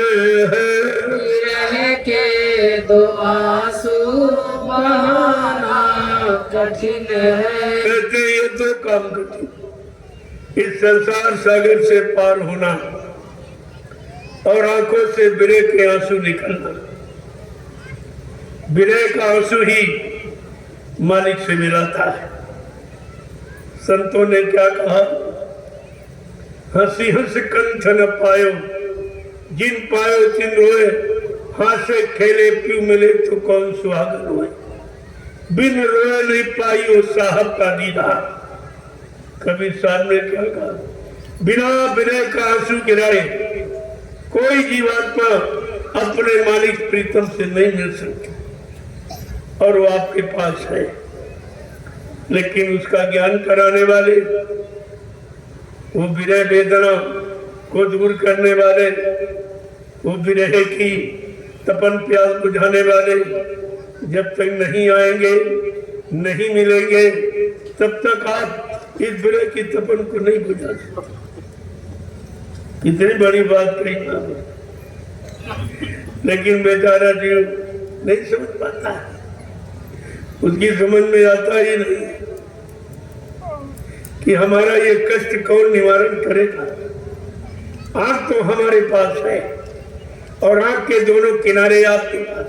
है,
विरह के दो आंसू बहाना कठिन है।
कहते ये तो काम कठिन, इस संसार सागर से पार होना और आंखों से बिरह के आंसू निकलना। बिरह का आंसू ही मालिक से मिलाता है। संतों ने क्या कहा? हंसी हंस कंठ न पायो, जिन पायो तिन रोए, हासे खेले प्यू मिले तो कौन सुहागन होए, बिन रोए नहीं पाई वो साहब का दीदार। कबीर साहब ने क्या कहा? बिना बिरह का आंसू गिराए कोई जीवात्मा अपने मालिक प्रीतम से नहीं मिल सकती, और वो आपके पास है। लेकिन उसका ज्ञान कराने वाले, वो विरह वेदना को दूर करने वाले, वो विरह की तपन प्यास बुझाने वाले जब तक नहीं आएंगे, नहीं मिलेंगे, तब तक आप इस विरह की तपन को नहीं बुझा सकते। कितनी बड़ी बात कही आपने, लेकिन बेचारा जीव नहीं समझ पाता है, उसकी समझ में आता ही नहीं कि हमारा ये कष्ट कौन निवारण करेगा। आंख तो हमारे पास है और आंख के दोनों किनारे आपके पास,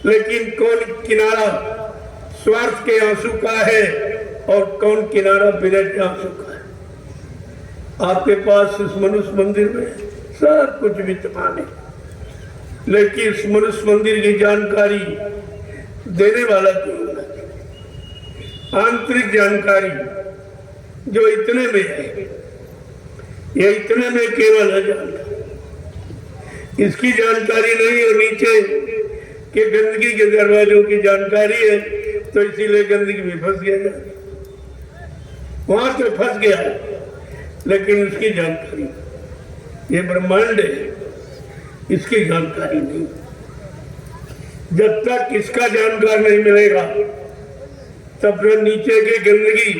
लेकिन कौन किनारा स्वार्थ के आंसू का है और कौन किनारा विरह के आंसू का है। आपके पास इस मनुष्य मंदिर में सब कुछ विद्यमान है, लेकिन इस मनुष्य मंदिर की जानकारी देने वाला क्यों होना चाहिए? आंतरिक जानकारी जो इतने में है, ये इतने में केवल है जानकारी, इसकी जानकारी नहीं है। नीचे के गंदगी के दरवाजों की जानकारी है, तो इसीलिए गंदगी में फंस गया, वहां तो फंस गया, लेकिन उसकी जानकारी, ये ब्रह्मांड है, इसकी जानकारी नहीं। जब तक इसका जानकार नहीं मिलेगा तब तक नीचे के गंदगी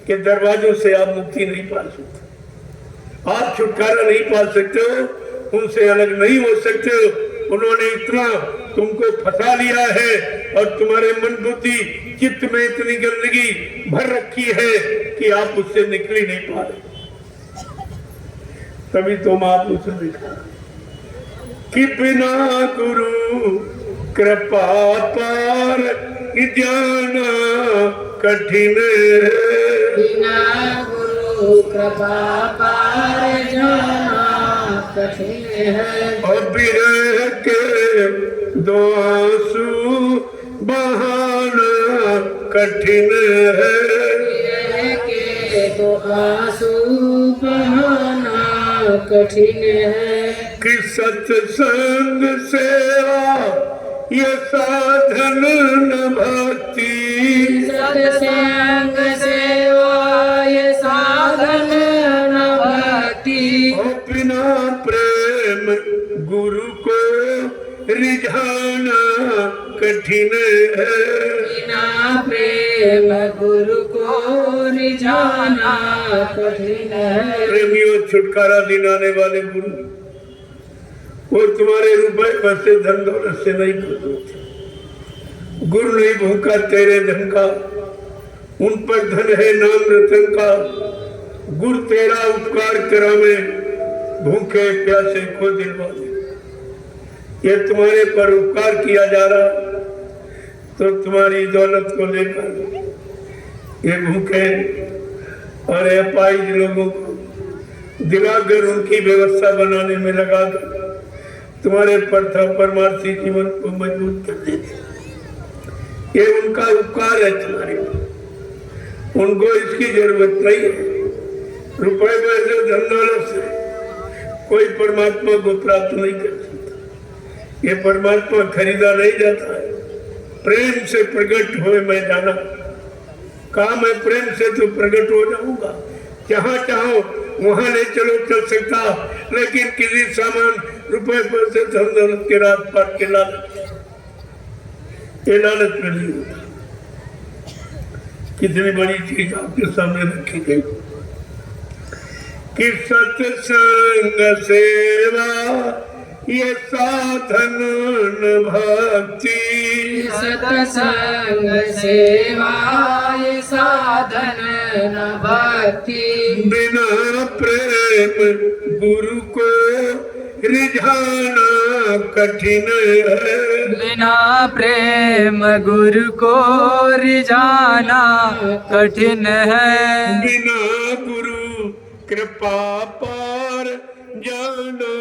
के दरवाजों से आप मुक्ति नहीं पा सकते, आप छुटकारा नहीं पा सकते हो, उनसे अलग नहीं हो सकते हो। उन्होंने इतना तुमको फंसा लिया है और तुम्हारे मन बुद्धि चित्त में इतनी गंदगी भर रखी है कि आप उससे निकल ही नहीं पा रहे। तभी तो महापुरुष ने लिखा कि बिना गुरु कृपा पार जाना कठिन है,
बिना गुरु कृपा पार जाना कठिन है।
और बिरह के दो आंसू बहाना कठिन है,
बिरह के दो आंसू बहाना कठिन है।
कि सत्संग सेवा ये साधन न भक्ति,
सत्संग सेवा ये साधन न भक्ति।
और बिना प्रेम गुरु को रिझाना कठिन है,
बिना प्रेम गुरु को रिझाना कठिन है।
प्रेमियों, छुटकारा दिलाने वाले गुरु वो तुम्हारे रुपए पैसे धन दौलत से नहीं खुश। गुरु नहीं भूखा तेरे धन का, उन पर धन है नाम रतन का। गुरु तेरा उपकार करावे, भूखे प्यासे को दिलवावे। ये तुम्हारे पर उपकार किया जा रहा तो तुम्हारी दौलत को लेकर ये भूखे और अपाहिज लोगों को दिलाकर उनकी व्यवस्था बनाने में लगाकर तुम्हारे परमार्थी जीवन को मजबूत कर देते। ये उनका उपकार है तुम्हारे पर, उनको इसकी जरूरत नहीं है। रुपए पैसे धन दौलत से कोई परमात्मा को प्राप्त नहीं कर सकता। ये परमात्मा खरीदा नहीं जाता है, प्रेम से प्रकट हुए मैं जाना। कहा मैं प्रेम से तो प्रकट हो जाऊंगा, जहां चाहो वहां ले चलो चल सकता, लेकिन किसी सामान रुपए पैसे धन दौलत के रात पाट के लालच, ये लालच में नहीं होता। कितनी बड़ी चीज आपके सामने रखी गई कि सत्संग सेवा ये साधन न भक्ति,
सत्संग सेवा ये साधन न भक्ति।
बिना प्रेम गुरु को रिझाना कठिन है,
बिना प्रेम गुरु को रिझाना कठिन है।
बिना गुरु कृपा पार जाना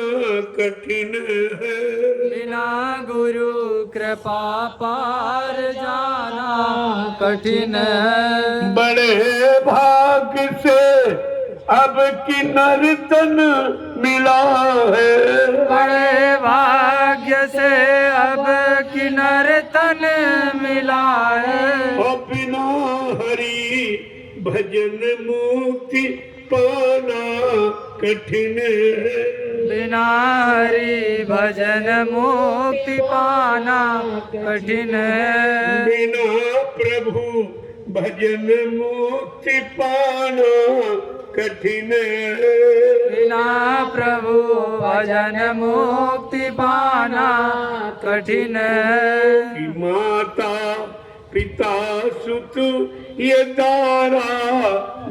कठिन है,
बिना गुरु कृपा पार जाना कठिन है।
बड़े भाग्य से अब किन्नर तन मिला है,
बड़े भाग्य से अब किन्नर तन मिला है।
और बिना हरि भजन मुक्ति पाना कठिन है,
बिना हरि भजन मुक्ति पाना कठिन है।
बिना प्रभु भजन मुक्ति पाना कठिन है,
बिना प्रभु भजन मुक्ति पाना कठिन है।
कि माता पिता सुत ये दारा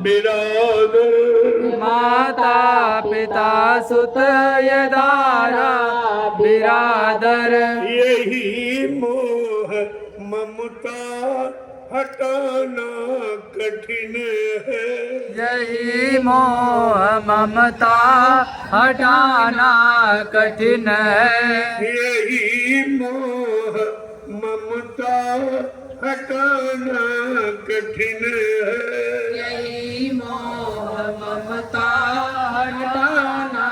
बिरादर,
माता पिता सुत ये दारा बिरादर।
यही मोह ममता हटाना कठिन है,
यही मोह ममता हटाना कठिन है।
यही मोह ममता हटाना कठिन है,
यही मोह ममता हटाना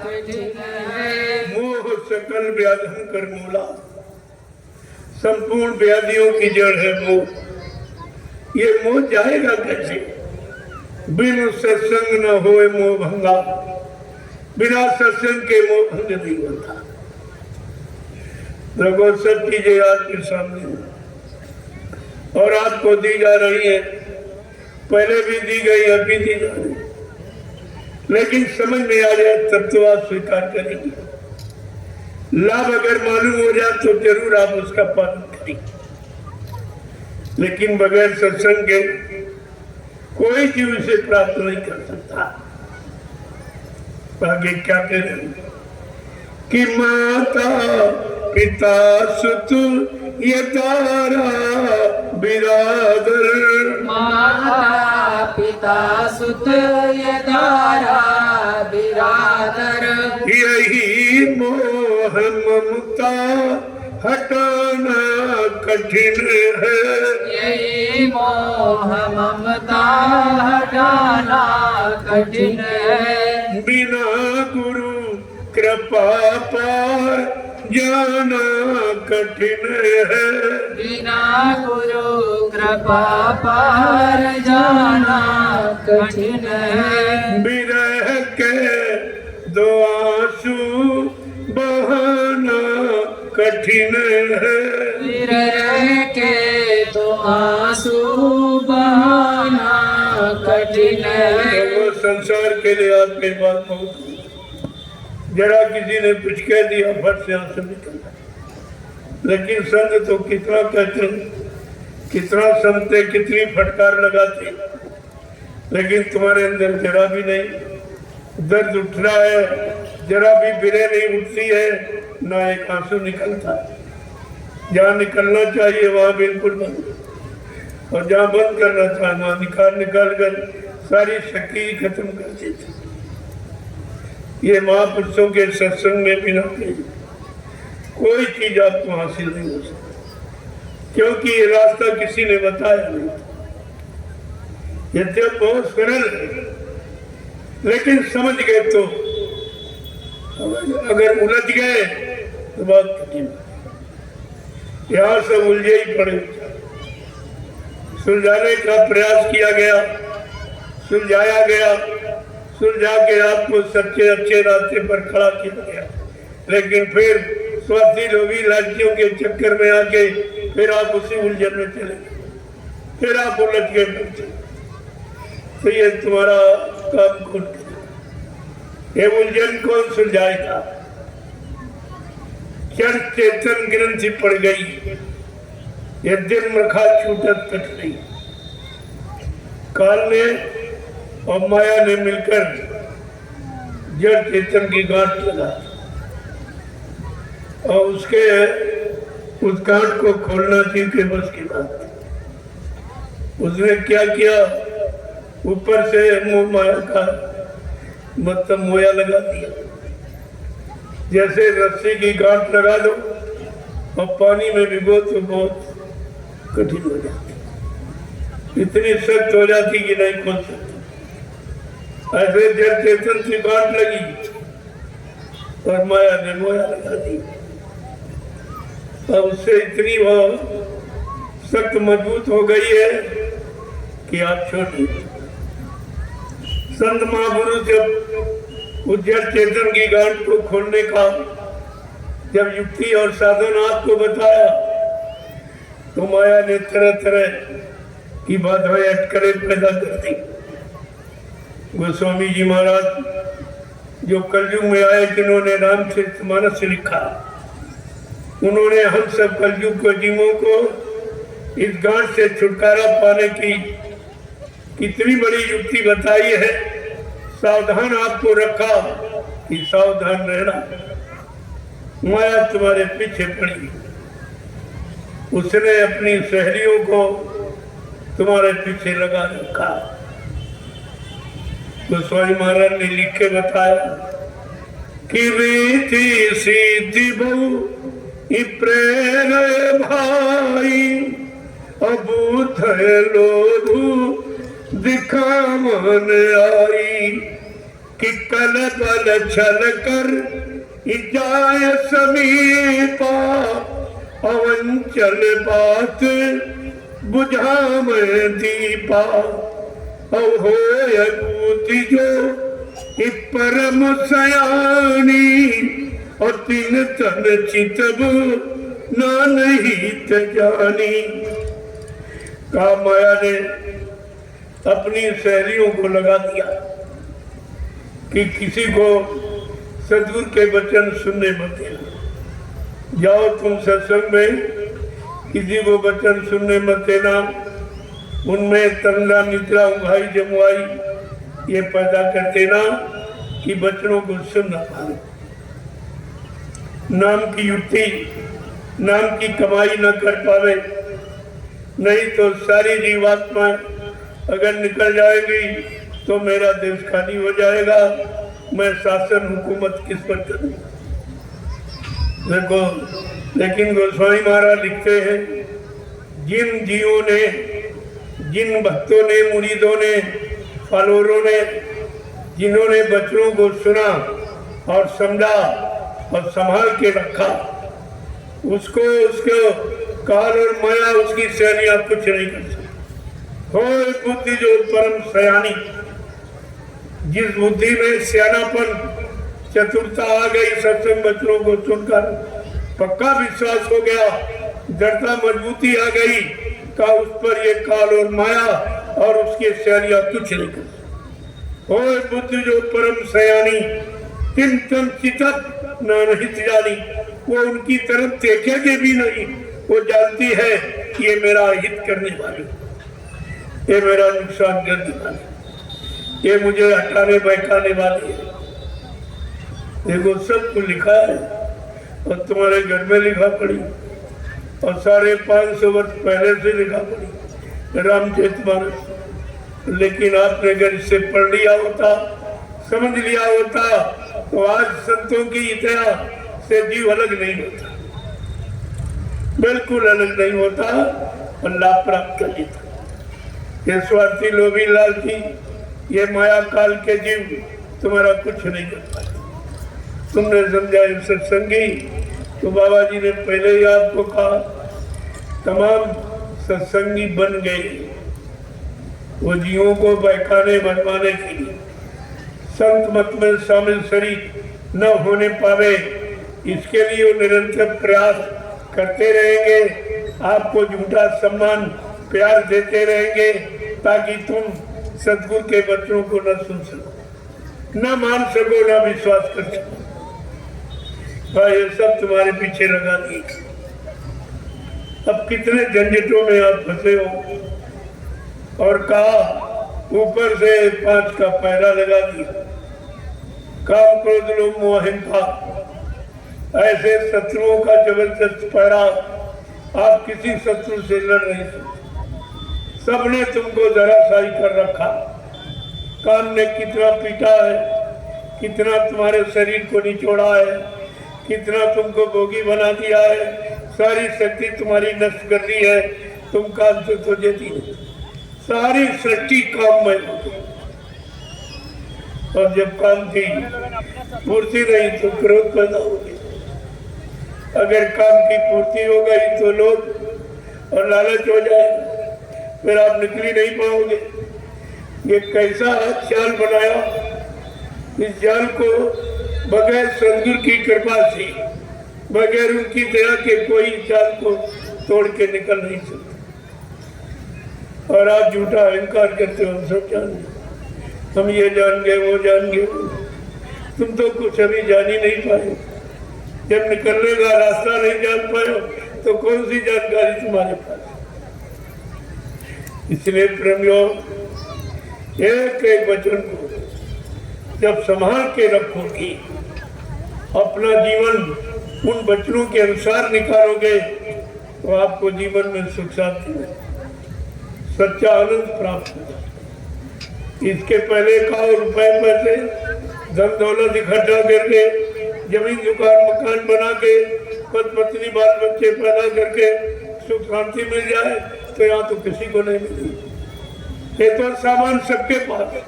कठिन है।
मोह सकल व्याधि कर मूला, संपूर्ण व्याधियों की जड़ है मोह। ये मोह जाएगा कैसे? बिन सत्संग न होए मोह भंगा, बिना सत्संग के मोह भंग नहीं होता। रघुवर सब चीजें आपके सामने और आपको दी जा रही है, पहले भी दी गई, अभी दी जा रही, लेकिन समझ में आ जाए तब तो आप स्वीकार करेंगे। लाभ अगर मालूम हो जाए तो जरूर आप उसका पालन करेंगे, लेकिन बगैर सत्संग के कोई जीव इसे प्राप्त नहीं कर सकता। आगे क्या कह रहे हैं कि माता पिता सुत ये तारा बिरादर,
माता पिता सुत ये तारा बिरादर,
यही मोह ममता हटाना कठिन है,
यही मोह ममता हटाना कठिन है,
बिना गुरु कृपा पार जाना कठिन है,
बिना गुरु कृपा पार जाना कठिन है,
विरह के दो आंसू बहाना कठिन है,
विरह के तो आंसू बहाना कठिन है।
वो संसार के लिए आपके पास बहुत, जरा किसी ने कुछ कह दिया फट से आंसू निकलता, लेकिन संत तो कितना कहते, कितना सुनते, कितनी फटकार लगाते, लेकिन तुम्हारे अंदर जरा भी नहीं दर्द उठ रहा है, जरा भी बिरे नहीं उठती है, ना एक आंसू निकलता। जहाँ निकलना चाहिए वहाँ बिल्कुल बंद, और जहाँ बंद करना चाहिए वहाँ निकाल कर सारी शक्ति खत्म कर देते। ये महापुरुषों के सत्संग में बिना कोई चीज आपको हासिल नहीं हो सकती, क्योंकि ये रास्ता किसी ने बताया नहीं। यद्यप बहुत सरल है, लेकिन समझ गए तो, अगर उलझ गए तो बहुत कठिन, यहाँ से उलझे ही पड़े। सुलझाने का प्रयास किया गया, सुलझाया गया, सुलझा के आपको सच्चे अच्छे रास्ते पर खड़ा किया गया, लेकिन फिर स्वार्थी लोभी लड़कियों के चक्कर में आके फिर आप उसी उलझन में चले, फिर आप उलझ गए बैठे। तो ये तुम्हारा काम कौन करेगा? ये उलझन कौन सुलझाएगा? जड़ चेतन ग्रंथि पड़ गई, यद्यप मखा छूटत कट नहीं। काल ने और माया ने मिलकर जड़ चेतन की गांठ लगा, और उसके उस गांठ को खोलना जीव के बस की बात। उसने क्या किया? ऊपर से मोह माया का मतलब मोया लगा दिया। जैसे रस्सी की गांठ लगा दो और पानी में भिगो तो बहुत कठिन हो जाती, इतनी सख्त हो जाती कि नहीं खोल सकती। ऐसे जड़ चेतन की गांठ लगी और माया ने मोया लगा दी, और उससे इतनी वो सख्त मजबूत हो गई है कि आप छोटे। संत महापुरुष जब उस जड़ चेतन की गांठ को खोलने का जब युक्ति और साधन आपको बताया, तो माया ने तरह तरह की बाधाएं अटकलें पैदा कर दी। गोस्वामी जी महाराज जो कलयुग में आए, जिन्होंने रामचरितमानस लिखा, उन्होंने हम सब कलयुग को जीवों को इस गांठ से छुटकारा पाने की कितनी बड़ी युक्ति बताई है। सावधान आपको रखा कि सावधान रहना, माया तुम्हारे पीछे पड़ी। उसने अपनी सहेलियों को तुम्हारे पीछे लगा रखा। गोस्वामी महाराज ने लिख के बताया कि रीति सीधी बहु प्रेर भाई, अबूथ लोधु दिखा मन आई, कि कल बल छल कर जाय समीपा, अवंचल बात बुझा में दीपा, हो जो परम सयानी, और तीन तन चितब नानहित जानी। कहा माया ने अपनी सहेलियों को लगा दिया कि किसी को सदगुरु के वचन सुनने मत देना। जाओ तुम सत्संग में, किसी को वचन सुनने मत देना। उनमें तंद्रा निद्रा उंघाई जमुआई ये पैदा कर देना कि बच्चों को सुन ना पाए। नाम की युक्ति, नाम की कमाई न कर पावे, नहीं तो सारी जीवात्माएं अगर निकल जाएगी तो मेरा देश खाली हो जाएगा। मैं शासन हुकूमत किस पर करूं? देखो, लेकिन गोस्वामी महाराज लिखते हैं, जिन जीवों ने, जिन भक्तों ने, मुरीदों ने, फॉलोअरों ने, जिन्होंने बच्चों को सुना और समझा और संभाल के रखा, उसको उसको काल और माया उसकी सैनिया कुछ नहीं कर सकती। कोई बुद्धि जो परम सयानी, जिस बुद्धि में सियानापन, चतुरता आ गई, सत्संग बच्चों को सुनकर पक्का विश्वास हो गया, दृढ़ता मजबूती आ गई, का उस पर ये काल और माया और उसके सैनिया कुछ नहीं कर सकती। कोई बुद्धि जो परम सयानी, चिंतन चितत नानहित जानी, वो उनकी तरफ देखेगी भी नहीं। वो जानती है कि ये मेरा हित करने वाली, ये मेरा नुकसान करने वाली, ये मुझे हटाने बैठाने वाली है। देखो, सब कुछ लिखा है और तुम्हारे घर में लिखा पड़ी और 550 वर्ष पहले से लिखा पड़ी रामचरितमानस। लेकिन आपने अगर इससे पढ़ लिया होता, समझ लिया होता, तो आज संतों की इतिहास से जीव अलग नहीं होता, बिल्कुल अलग नहीं होता और लाभ प्राप्त कर लेता। ये स्वार्थी, लोभी, लालची, ये माया काल के जीव तुम्हारा कुछ नहीं कर पाए। तुमने समझा सत्संगी, तो बाबा जी ने पहले ही आपको कहा, तमाम सत्संगी बन गए वो जीवों को बहकाने बनवाने के लिए। संत मत में शामिल शरीक न होने पावे, इसके लिए वो निरंतर प्रयास करते रहेंगे, आपको झूठा सम्मान प्यार देते रहेंगे ताकि तुम सदगुरु के बच्चों को न सुन सको, न मान सको, न विश्वास कर सको। ये सब तुम्हारे पीछे लगा दिए। अब कितने झंझटों में आप फंसे हो, और कहा ऊपर से 5 का पहरा लगा दिया। काम, क्रोध, लोभ, मोह, अहंकार, ऐसे शत्रुओं का जबरदस्त पहरा। आप किसी शत्रु से लड़ नहीं सकते, सबने तुमको धराशायी कर रखा। काम ने कितना पीटा है, कितना तुम्हारे शरीर को निचोड़ा है, कितना तुमको भोगी बना दिया है, सारी शक्ति तुम्हारी नष्ट कर दी है। तुम काम से तो जेती नहीं, सारी सृष्टि काम में हो गई। और जब काम की पूर्ति नहीं तो क्रोध पैदा हो गया। अगर काम की पूर्ति हो गई तो लोभ और लालच हो जाएगा, फिर आप निकली नहीं पाओगे। ये कैसा जाल बनाया, इस जाल को बगैर सदगुरु की कृपा से, बगैर उनकी दया के कोई जाल को तोड़ के निकल नहीं सकता। और आप झूठा अहंकार करते हो, सब जान गए, हम ये जान गए, वो जान गए। तुम तो कुछ अभी जान ही नहीं पाए। जब निकलने का रास्ता नहीं जान पाए तो कौन सी जानकारी तुम्हारे पास। इसलिए प्रेमियों, एक एक वचन को जब संभाल के रखोगी, अपना जीवन उन वचनों के अनुसार निकालोगे, तो आपको जीवन में सुख शांति में सच्चा आनंद प्राप्त होगा। इसके पहले का रुपए पैसे, धन दौलत इकट्ठा करके, जमीन दुकान मकान बना के, पति पत्नी बाल बच्चे पैदा करके सुख शांति मिल जाए, तो यहाँ तो किसी को नहीं मिली। ये तो सामान सबके पास है,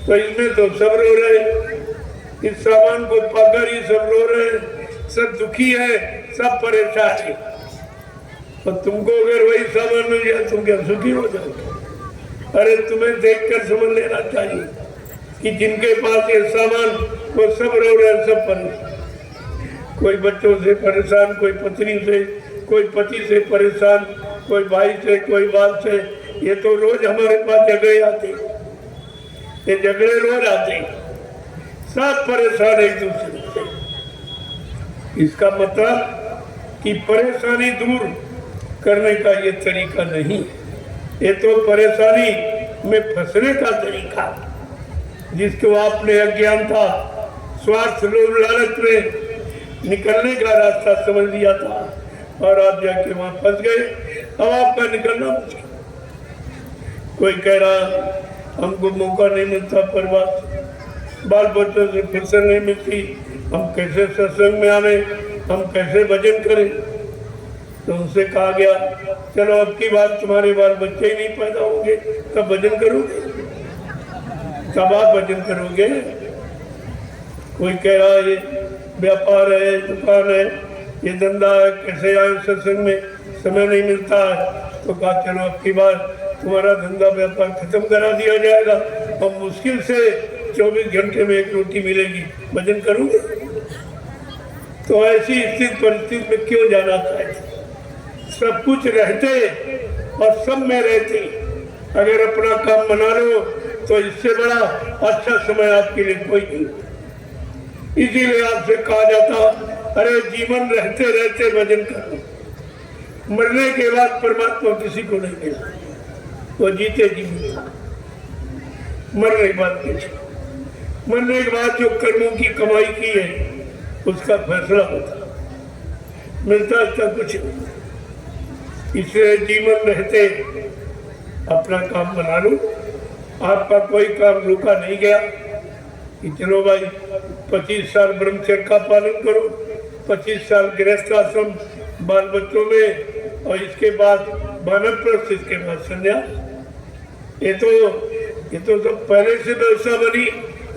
तो इसमें तो सब रो रहे, इस सामान को पाकर ही सब रो रहे, सब दुखी है, सब परेशान है। और तुमको अगर वही सामान मिल जाए तुम क्या सुखी हो जाओगे? अरे तुम्हें देखकर समझ लेना चाहिए कि जिनके पास ये सामान वो सब रो रहे, सब परेशान। कोई बच्चों से परेशान, कोई पत्नी से, कोई पति से परेशान, कोई भाई से, कोई बाप से। ये तो रोज हमारे पास झगड़े आते, ये झगड़े रोज आते, सब परेशान एक दूसरे से। इसका मतलब कि परेशानी दूर करने का ये तरीका नहीं, ये तो परेशानी में फंसने का तरीका। जिसको आपने अज्ञानता, स्वार्थ, लोभ, लालच में निकलने का रास्ता समझ लिया था और आप जाके वहां फंस गए। अब आपका निकलना मुश्किल। कोई कह रहा हमको मौका नहीं मिलता, परिवार से, बाल बच्चों से फुर्सत नहीं मिलती, हम कैसे सत्संग में आने, हम कैसे भजन करें। तो उनसे कहा गया चलो अब की बात तुम्हारे बाल बच्चे ही नहीं पैदा होंगे तब भजन करोगे, तब आप भजन करोगे। कोई कह रहा है ये व्यापार है, दुकान है, ये धंधा है, कैसे आए सत्संग में, समय नहीं मिलता है। तो कहा चलो अब की बार तुम्हारा धंधा व्यापार खत्म करा दिया जाएगा और मुश्किल से 24 घंटे में एक रोटी मिलेगी, भजन करोगे। तो ऐसी स्थिति परिस्थिति में क्यों जाना चाहिए? सब कुछ रहते और सब में रहते, अगर अपना काम बना लो तो इससे बड़ा अच्छा समय आपके लिए कोई नहीं। इसीलिए आपसे कहा जाता अरे जीवन रहते रहते भजन करो। मरने के बाद परमात्मा किसी को नहीं मिला, वो जीते जी मिला। मरने के बाद कुछ, मरने के बाद जो कर्मों की कमाई की है उसका फैसला होता, मिलता इसका कुछ नहीं। इसलिए जीवन रहते अपना काम बना लो। आपका कोई काम रुका नहीं गया कि चलो भाई 25 साल ब्रह्मचर्य का पालन करो, 25 साल गृहस्थ आश्रम बाल बच्चों में, और इसके बाद वानप्रस्थ, इसके बाद संन्यास। ये तो सब पहले से व्यवस्था बनी।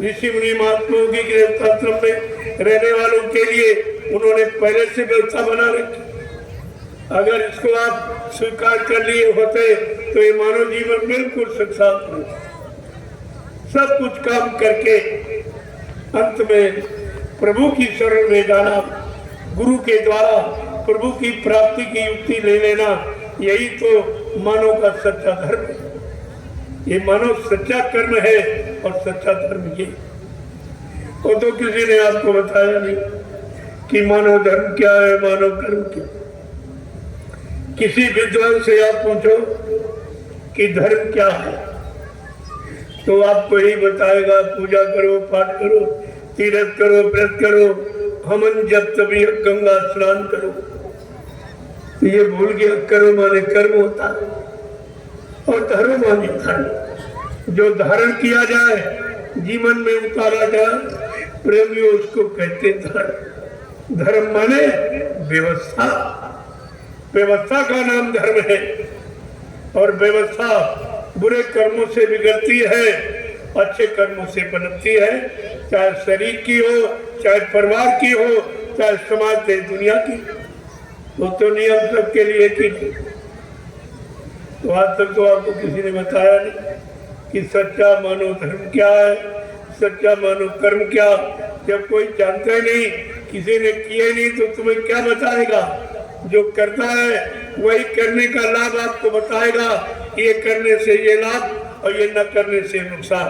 ऋषि मुनि महात्माओं की गृहस्थ आश्रम में रहने वालों के लिए उन्होंने पहले से व्यवस्था बना रखी। अगर इसको आप स्वीकार कर लिए होते तो ये मानव जीवन बिल्कुल साक्षात हो। सब कुछ काम करके अंत में प्रभु की शरण में जाना, गुरु के द्वारा प्रभु की प्राप्ति की युक्ति ले लेना, यही तो मानव का सच्चा धर्म है। ये मानव सच्चा कर्म है और सच्चा धर्म ये। वो तो किसी ने आपको बताया नहीं कि मानव धर्म क्या है, मानव कर्म क्या। किसी विद्वान से आप पूछो कि धर्म क्या है तो आपको यही बताएगा पूजा करो, पाठ करो, तीर्थ करो, व्रत करो, हवन जप तभी गंगा स्नान करो। ये भूल गया करो माने कर्म होता है और धर्म माने धर्म। जो धारण किया जाए, जीवन में उतारा जाए, प्रेमियों उसको कहते धर्म। धर्म माने व्यवस्था, व्यवस्था का नाम धर्म है। और व्यवस्था बुरे कर्मों से बिगड़ती है, अच्छे कर्मों से बनती है। चाहे शरीर की हो, चाहे परिवार की हो, चाहे समाज देश दुनिया की, वो तो नियम सबके लिए की नहीं। तो आज तक तो आपको किसी ने बताया नहीं कि सच्चा मानव धर्म क्या है, सच्चा मानव कर्म क्या। जब कोई जानता ही नहीं, किसी ने किए नहीं, तो तुम्हें क्या बताएगा? जो करता है वही करने का लाभ आपको बताएगा। ये करने से ये लाभ और ये न करने से नुकसान,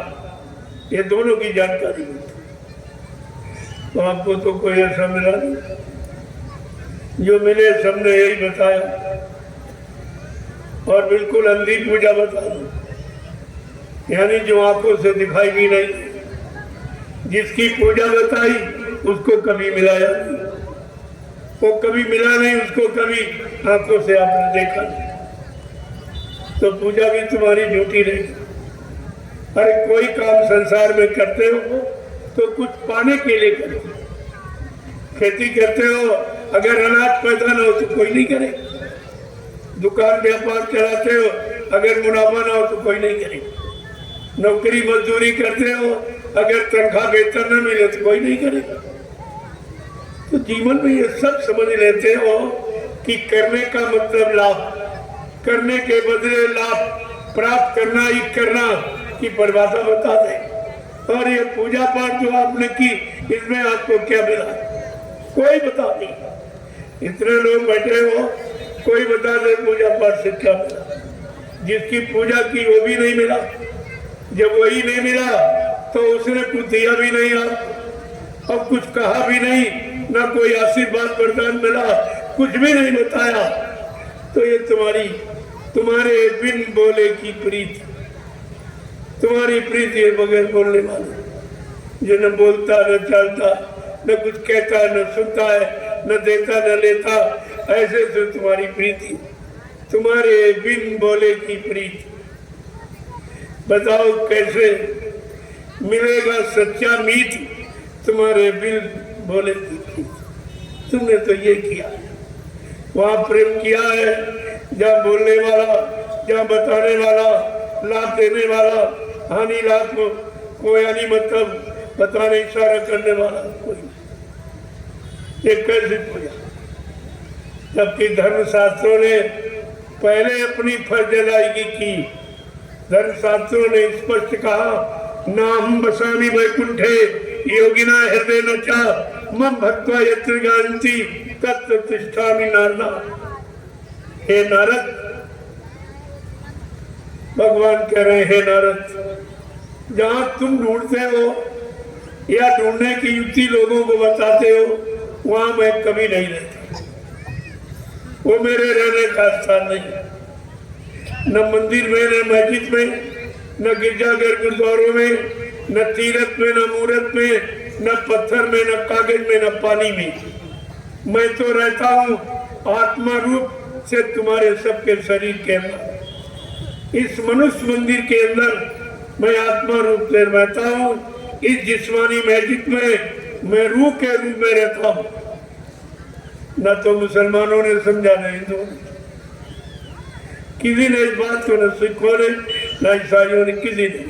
ये दोनों की जानकारी मिलती। तो आपको तो कोई ऐसा मिला नहीं, जो मिले सबने यही बताया और बिल्कुल अंधी पूजा बताई, यानी जो आंखों से दिखाई भी नहीं। जिसकी पूजा बताई उसको कभी मिलाया नहीं, वो कभी मिला नहीं, उसको कभी आंखों से आपने देखा नहीं। तो पूजा भी तुम्हारी झूठी नहीं। अरे कोई काम संसार में करते हो तो कुछ पाने के लिए करते हो। खेती करते हो, अगर अनाज पैदा न हो तो कोई नहीं करे। दुकान व्यापार चलाते हो, अगर मुनाफा ना हो तो कोई नहीं करे। नौकरी मजदूरी करते हो, अगर तनख्वाह वेतन न मिले तो कोई नहीं करेगा। तो जीवन में ये सब समझ लेते हो कि करने का मतलब लाभ, करने के बदले लाभ प्राप्त करना ही करना की परिभाषा बता दे। और ये पूजा पाठ जो आपने की, इसमें आपको क्या मिला? कोई बता नहीं। इतने लोग बैठे हो, कोई बता दे पूजा पाठ से क्या मिला? जिसकी पूजा की वो भी नहीं मिला। जब वही नहीं मिला तो उसने कुछ दिया भी नहीं, अब कुछ कहा भी नहीं, ना कोई आशीर्वाद वरदान मिला, कुछ भी नहीं बताया। तो ये तुम्हारे बिन बोले की प्रीत, तुम्हारी प्रीत ये बगैर बोलने वाला, जो न बोलता न चलता, न कुछ कहता न सुनता है, न देता न लेता, ऐसे तो तुम्हारी प्रीति, तुम्हारे बिन बोले की प्रीत। बताओ कैसे मिलेगा सच्चा मीत तुम्हारे बिन बोले की प्रीत? तुमने तो ये किया, वहां प्रेम किया है जहाँ बोलने वाला, जहाँ बताने वाला, लाभ देने वाला, हानि लाभ को यानी मतलब बताने इशारा करने वाला कोई। ये कैसे पूजा? जबकि धर्मशास्त्रों ने पहले अपनी फर्ज अदायगी की। धर्मशास्त्रों ने स्पष्ट कहा, नाम बसामी वैकुंठे योगिना हृदय न चा मम भक्त्वा यत्र गान्ति तत्र तिष्ठामि नारदा। हे नारद, भगवान कह रहे हैं, हे नारद, जहां तुम ढूंढते हो या ढूंढने की युक्ति लोगों को बताते हो, वहां मैं कभी नहीं रहता। वो मेरे रहने का स्थान नहीं। न मंदिर में, न मस्जिद में, न गिरजाघर गुरुद्वारों में, न तीरथ में, न मूर्त में, न पत्थर में, न कागज में, न पानी में। मैं तो रहता हूँ आत्मा रूप से तुम्हारे सबके शरीर के अंदर। इस मनुष्य मंदिर के अंदर मैं आत्मा रूप से रहता हूँ। इस जिस्मानी मस्जिद में मैं रूह के रूप में रहता हूँ। न तो मुसलमानों ने समझा, न हिंदुओं ने, किसी ने इस बात को, न सिखों ने, न ईसाइयों ने, किसी ने।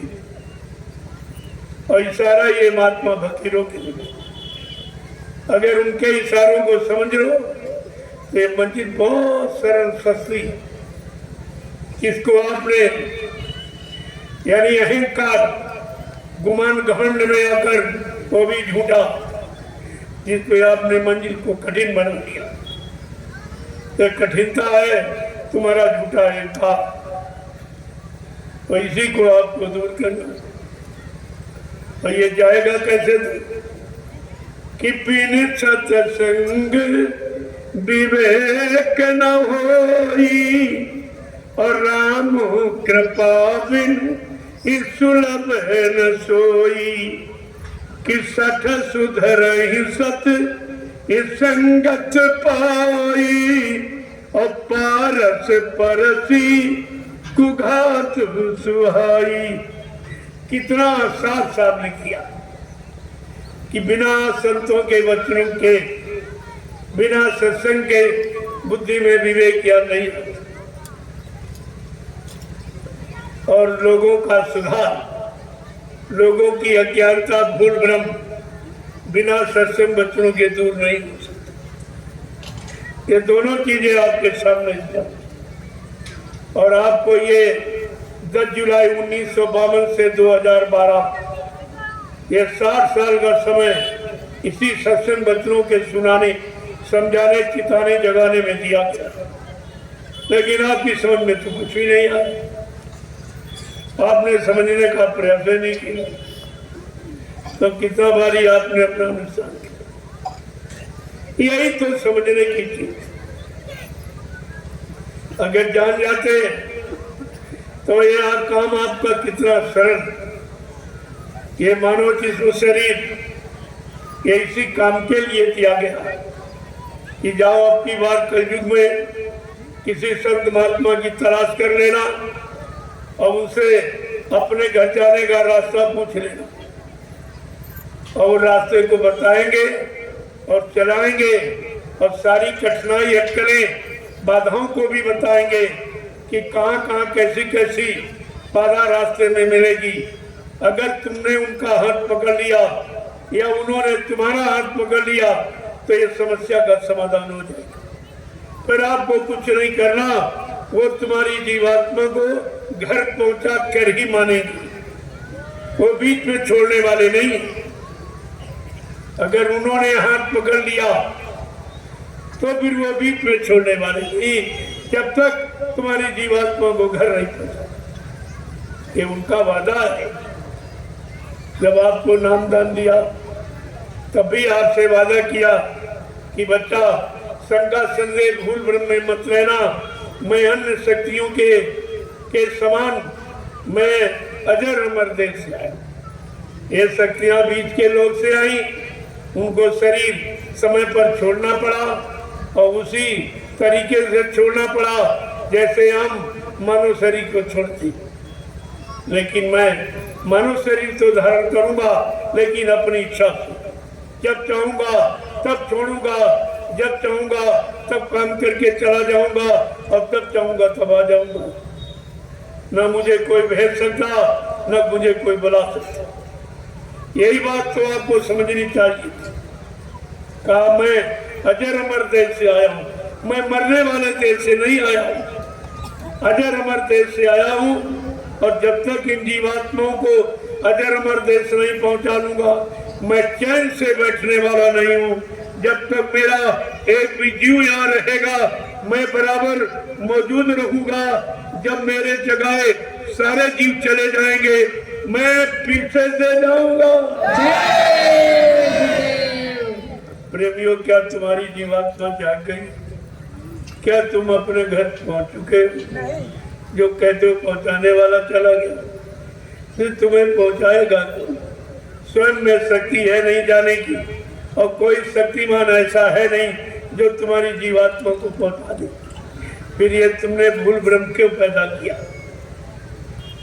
और इशारा ये महात्मा फकीरों के लिए। अगर उनके इशारों को समझ लो तो ये मस्जिद बहुत सरल सस्ती है। किसको आपने यानी अहंकार, गुमान, घमंड में आकर, वो भी झूठा, जिसको आपने मंजिल को कठिन बना दिया। तो कठिनता है तुम्हारा झूठा अहंकार, तो इसी को आपको दूर करना। और ये जाएगा कैसे? कि बिन सत्संग विवेक न होई और राम कृपा बिन सुलभ न सोई। कि सठ सुधर ही सत संगत पाई और पारस परसी कुघात सुहाई। कितना साफ साफ लिख दिया कि बिना संतों के वचनों के, बिना सत्संग के बुद्धि में विवेक या नहीं, और लोगों का सुधार, लोगों की अज्ञानता, भूल भ्रम बिना सत्संग वचनों के दूर नहीं हो सकती। ये दोनों चीजें आपके सामने। और आपको ये 10 जुलाई 1952 से 2012 ये 60 साल का समय इसी सत्संग वचनों के सुनाने, समझाने, चिताने, जगाने में दिया गया। लेकिन आपकी समझ में तो कुछ भी नहीं आया। आपने समझने का प्रयास नहीं किया। तो कितना बारी आपने अपना नुकसान किया। यही तो समझने की चीज। अगर जान जाते तो यह काम आपका कितना सरल। ये मानव जिस्म शरीर ये इसी काम के लिए दिया गया कि जाओ आपकी बार कलयुग में किसी संत महात्मा की तलाश कर लेना और उनसे अपने घर जाने का रास्ता पूछ लेना, और रास्ते को बताएंगे और चलाएंगे, और सारी कठिनाई, अटकलें, बाधाओं को भी बताएंगे कि कहाँ कहाँ कैसी कैसी बाधा रास्ते में मिलेगी। अगर तुमने उनका हाथ पकड़ लिया या उन्होंने तुम्हारा हाथ पकड़ लिया तो ये समस्या का समाधान हो जाएगा। पर आपको कुछ नहीं करना, वो तुम्हारी जीवात्मा को घर पहुंचा कर ही मानेगी, वो बीच में छोड़ने वाले नहीं। अगर उन्होंने हाथ पकड़ लिया तो फिर वो बीच में छोड़ने वाले नहीं, जब तक तुम्हारी जीवात्मा को घर नहीं पहुंचा। ये उनका वादा है। जब आपको नामदान दिया तब भी आपसे वादा किया कि बच्चा शंका संदेह भूल भ्रम में मत रहना, मैं अन्य शक्तियों के समान मैं अजर अमर देश से आया। ये शक्तियां बीच के लोग से आई, उनको शरीर समय पर छोड़ना पड़ा और उसी तरीके से छोड़ना पड़ा जैसे हम मानव शरीर को छोड़ती। लेकिन मैं मानव शरीर तो धारण करूंगा, लेकिन अपनी इच्छा से। जब चाहूंगा तब छोड़ूंगा, जब चाहूंगा तब काम करके चला जाऊंगा और तब चाहूंगा तब आ जाऊंगा। न मुझे कोई भेज सकता, न मुझे कोई बुला सकता। यही बात तो आपको समझनी चाहिए। कहा मैं अजर अमर देश से आया हूँ, मैं मरने वाले देश से नहीं आया हूँ, अजर अमर देश से आया हूँ। और जब तक इन जीवात्माओं को अजर अमर देश नहीं पहुंचा लूंगा, मैं चैन से बैठने वाला नहीं हूँ। जब तक मेरा एक भी जीव यहाँ रहेगा, मैं बराबर मौजूद रहूंगा। जब मेरे जगह सारे जीव चले जाएंगे, मैं पीछे से जाऊंगा। प्रेमियों, क्या तुम्हारी जीवात्मा जाग गई? क्या तुम अपने घर पहुंच चुके? जो कहते हो पहुंचाने वाला चला गया, फिर तुम्हें पहुंचाएगा। स्वयं में शक्ति है नहीं जाने की, और कोई शक्तिमान ऐसा है नहीं जो तुम्हारी जीवात्मा को पहुंचा दे। फिर ये तुमने भूल भ्रम क्यों पैदा किया?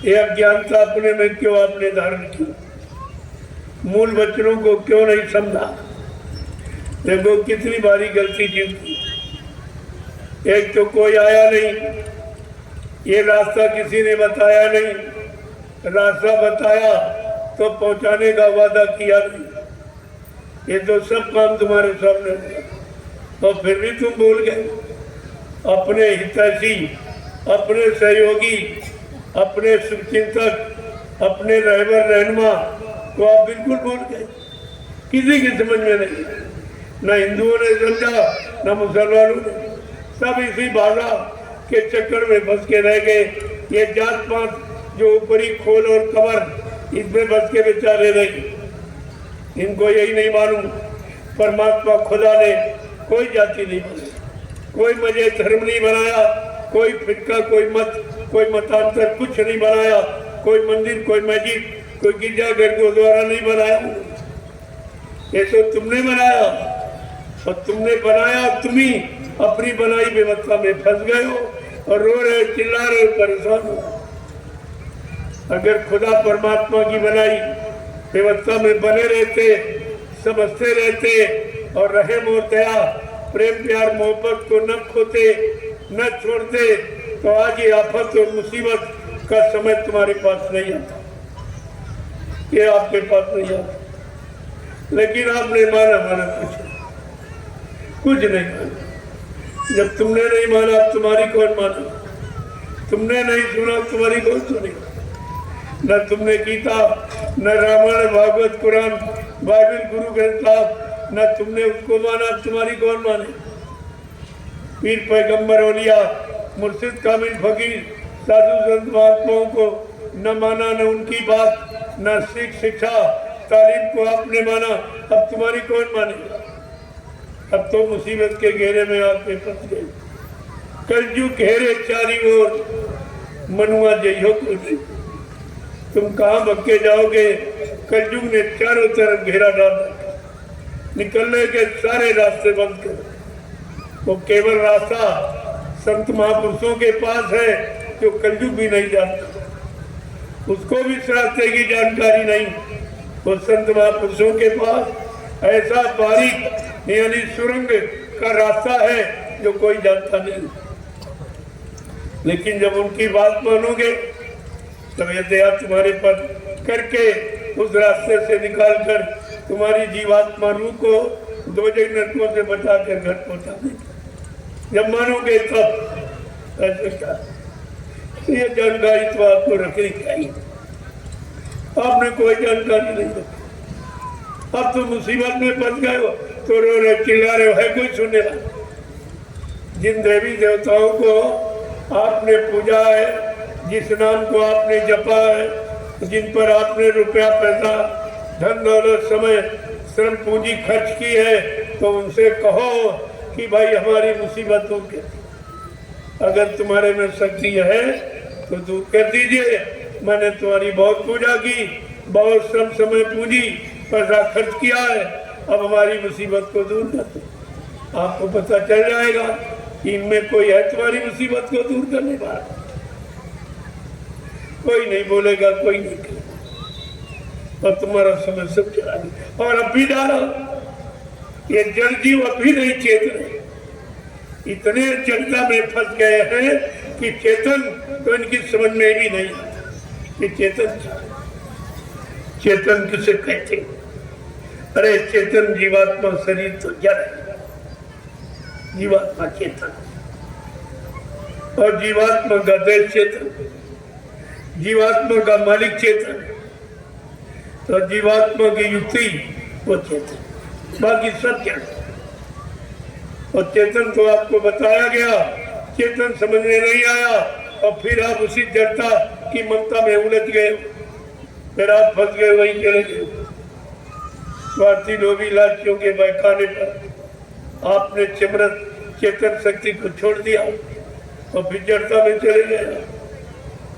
ये अज्ञानता अपने में क्यों आपने धारण की? मूल वचनों को क्यों नहीं समझा? देखो कितनी बारी गलती की। एक तो कोई आया नहीं, ये रास्ता किसी ने बताया नहीं, रास्ता बताया तो पहुंचाने का वादा किया नहीं। ये तो सब काम तुम्हारे सामने था, और फिर भी तुम भूल गए। अपने हितैषी, अपने सहयोगी, अपने शुभचिंतक, अपने रहबर रहनुमा को आप बिल्कुल भूल गए। किसी की समझ में नहीं, न हिंदुओं ने समझा न मुसलमानों ने। सब इसी बाधा के चक्कर में फंस के रह गए। ये जात पात जो ऊपरी खोल और कबर, इसमें फंस के बेचारे रहे। इनको यही नहीं मालूम, परमात्मा खुदा ने कोई जाति नहीं बनाई, कोई मजे धर्म नहीं बनाया, कोई फिरका, कोई मत, कोई मतांतर कुछ नहीं बनाया, कोई मंदिर, कोई मस्जिद, कोई गिरजाघर गुरुद्वारा नहीं बनाया। ये तो तुमने बनाया, और तुमने बनाया, तुम ही अपनी बनाई व्यवस्था में फंस गए हो और रो रहे, चिल्ला रहे, परेशान हो। अगर खुदा परमात्मा की बनाई व्यवस्था में बने रहते, समझते रहते और रहम और दया, प्रेम प्यार मोहब्बत को न खोते, न छोड़ते, तो आज ये आफत और मुसीबत का समय तुम्हारे पास नहीं आता, ये आपके पास नहीं आता। लेकिन आपने माना कुछ नहीं माना। जब तुमने नहीं माना, तुम्हारी कौन माना? तुमने नहीं सुना, तुम्हारी कौन सुनेगा? न तुमने गीता, न रामायण, भागवत, कुरान, बाइबल, गुरु ग्रंथ साहब, न तुमने उसको माना, तुम्हारी कौन माने? पीर पैगंबर औलिया, मुर्शिद कामिल फकीर, साधु संत महात्माओं को न माना, न उनकी बात, न सीख शिक्षा तालीम को आपने माना। अब तुम्हारी कौन मानेगा? अब तो मुसीबत के घेरे में आपके फंस गए। कलयुग घेरे चारी ओर, मनुआ जइयो कुछ। तुम कहाँ भग के जाओगे? कलयुग ने चारों तरफ घेरा डाला, निकलने के सारे रास्ते बंद कर। वो केवल रास्ता संत महापुरुषों के पास है जो कलयुग भी नहीं जानता, उसको भी इस रास्ते की जानकारी नहीं। वो संत महापुरुषों के पास ऐसा बारीक यानी सुरंग का रास्ता है जो कोई जानता नहीं। लेकिन जब उनकी बात मानोगे तब ये दया तुम्हारे पर करके उस रास्ते से निकालकर तुम्हारी जीवात्मा रूह को दो नरकों से बचा कर घर पहुंचा देगा। जब मानोगे तब ऐसे क्या? ये जानकारी तो आपको रखनी चाहिए। आपने कोई जानकारी नहीं रखी। अब तुम मुसीबत में फंस गए हो तो रो रहे चिल्ला रहे हो, है कोई सुनने वाला? जिन देवी देवताओं को आपने पूजा है, जिस नाम को आपने जपा है, जिन पर आपने रुपया पैसा धन दौलत समय श्रम पूंजी खर्च की है, तो उनसे कहो कि भाई हमारी मुसीबत दूर कर। अगर तुम्हारे में शक्ति है तो दूर कर दीजिए। मैंने तुम्हारी बहुत पूजा की, बहुत श्रम समय पूंजी पैसा खर्च किया है, अब हमारी मुसीबत को दूर कर दो। आपको पता चल जाएगा कि इनमें कोई है तुम्हारी मुसीबत को दूर करने वाला। कोई नहीं बोलेगा, कोई नहीं करेगा, और तुम्हारा समय सब चला गया। और अब भी डाला, ये जल जीव अभी नहीं चेत रहे, इतने चिंता में फंस गए हैं कि चेतन तो इनकी समझ में भी नहीं आता कि चेतन क्या है, चेतन किसे कहते हैं। अरे चेतन जीवात्मा शरीर तो जड़ है, जीवात्मा चेतन, और जीवात्मा का देश चेतन, जीवात्मा का मालिक चेतन, तो जीवात्मा की युक्ति वो चेतन, बाकी सब क्या है। और चेतन तो आपको बताया गया, चेतन समझ में नहीं आया और फिर आप उसी जड़ता की ममता में उलझ गए, फिर आप फंस गए, वहीं चले गए। स्वार्थी लोभी लालचियों के बहकाने पर आपने चिमरत चेतन शक्ति को छोड़ दिया और फिर जड़ता में चले गए।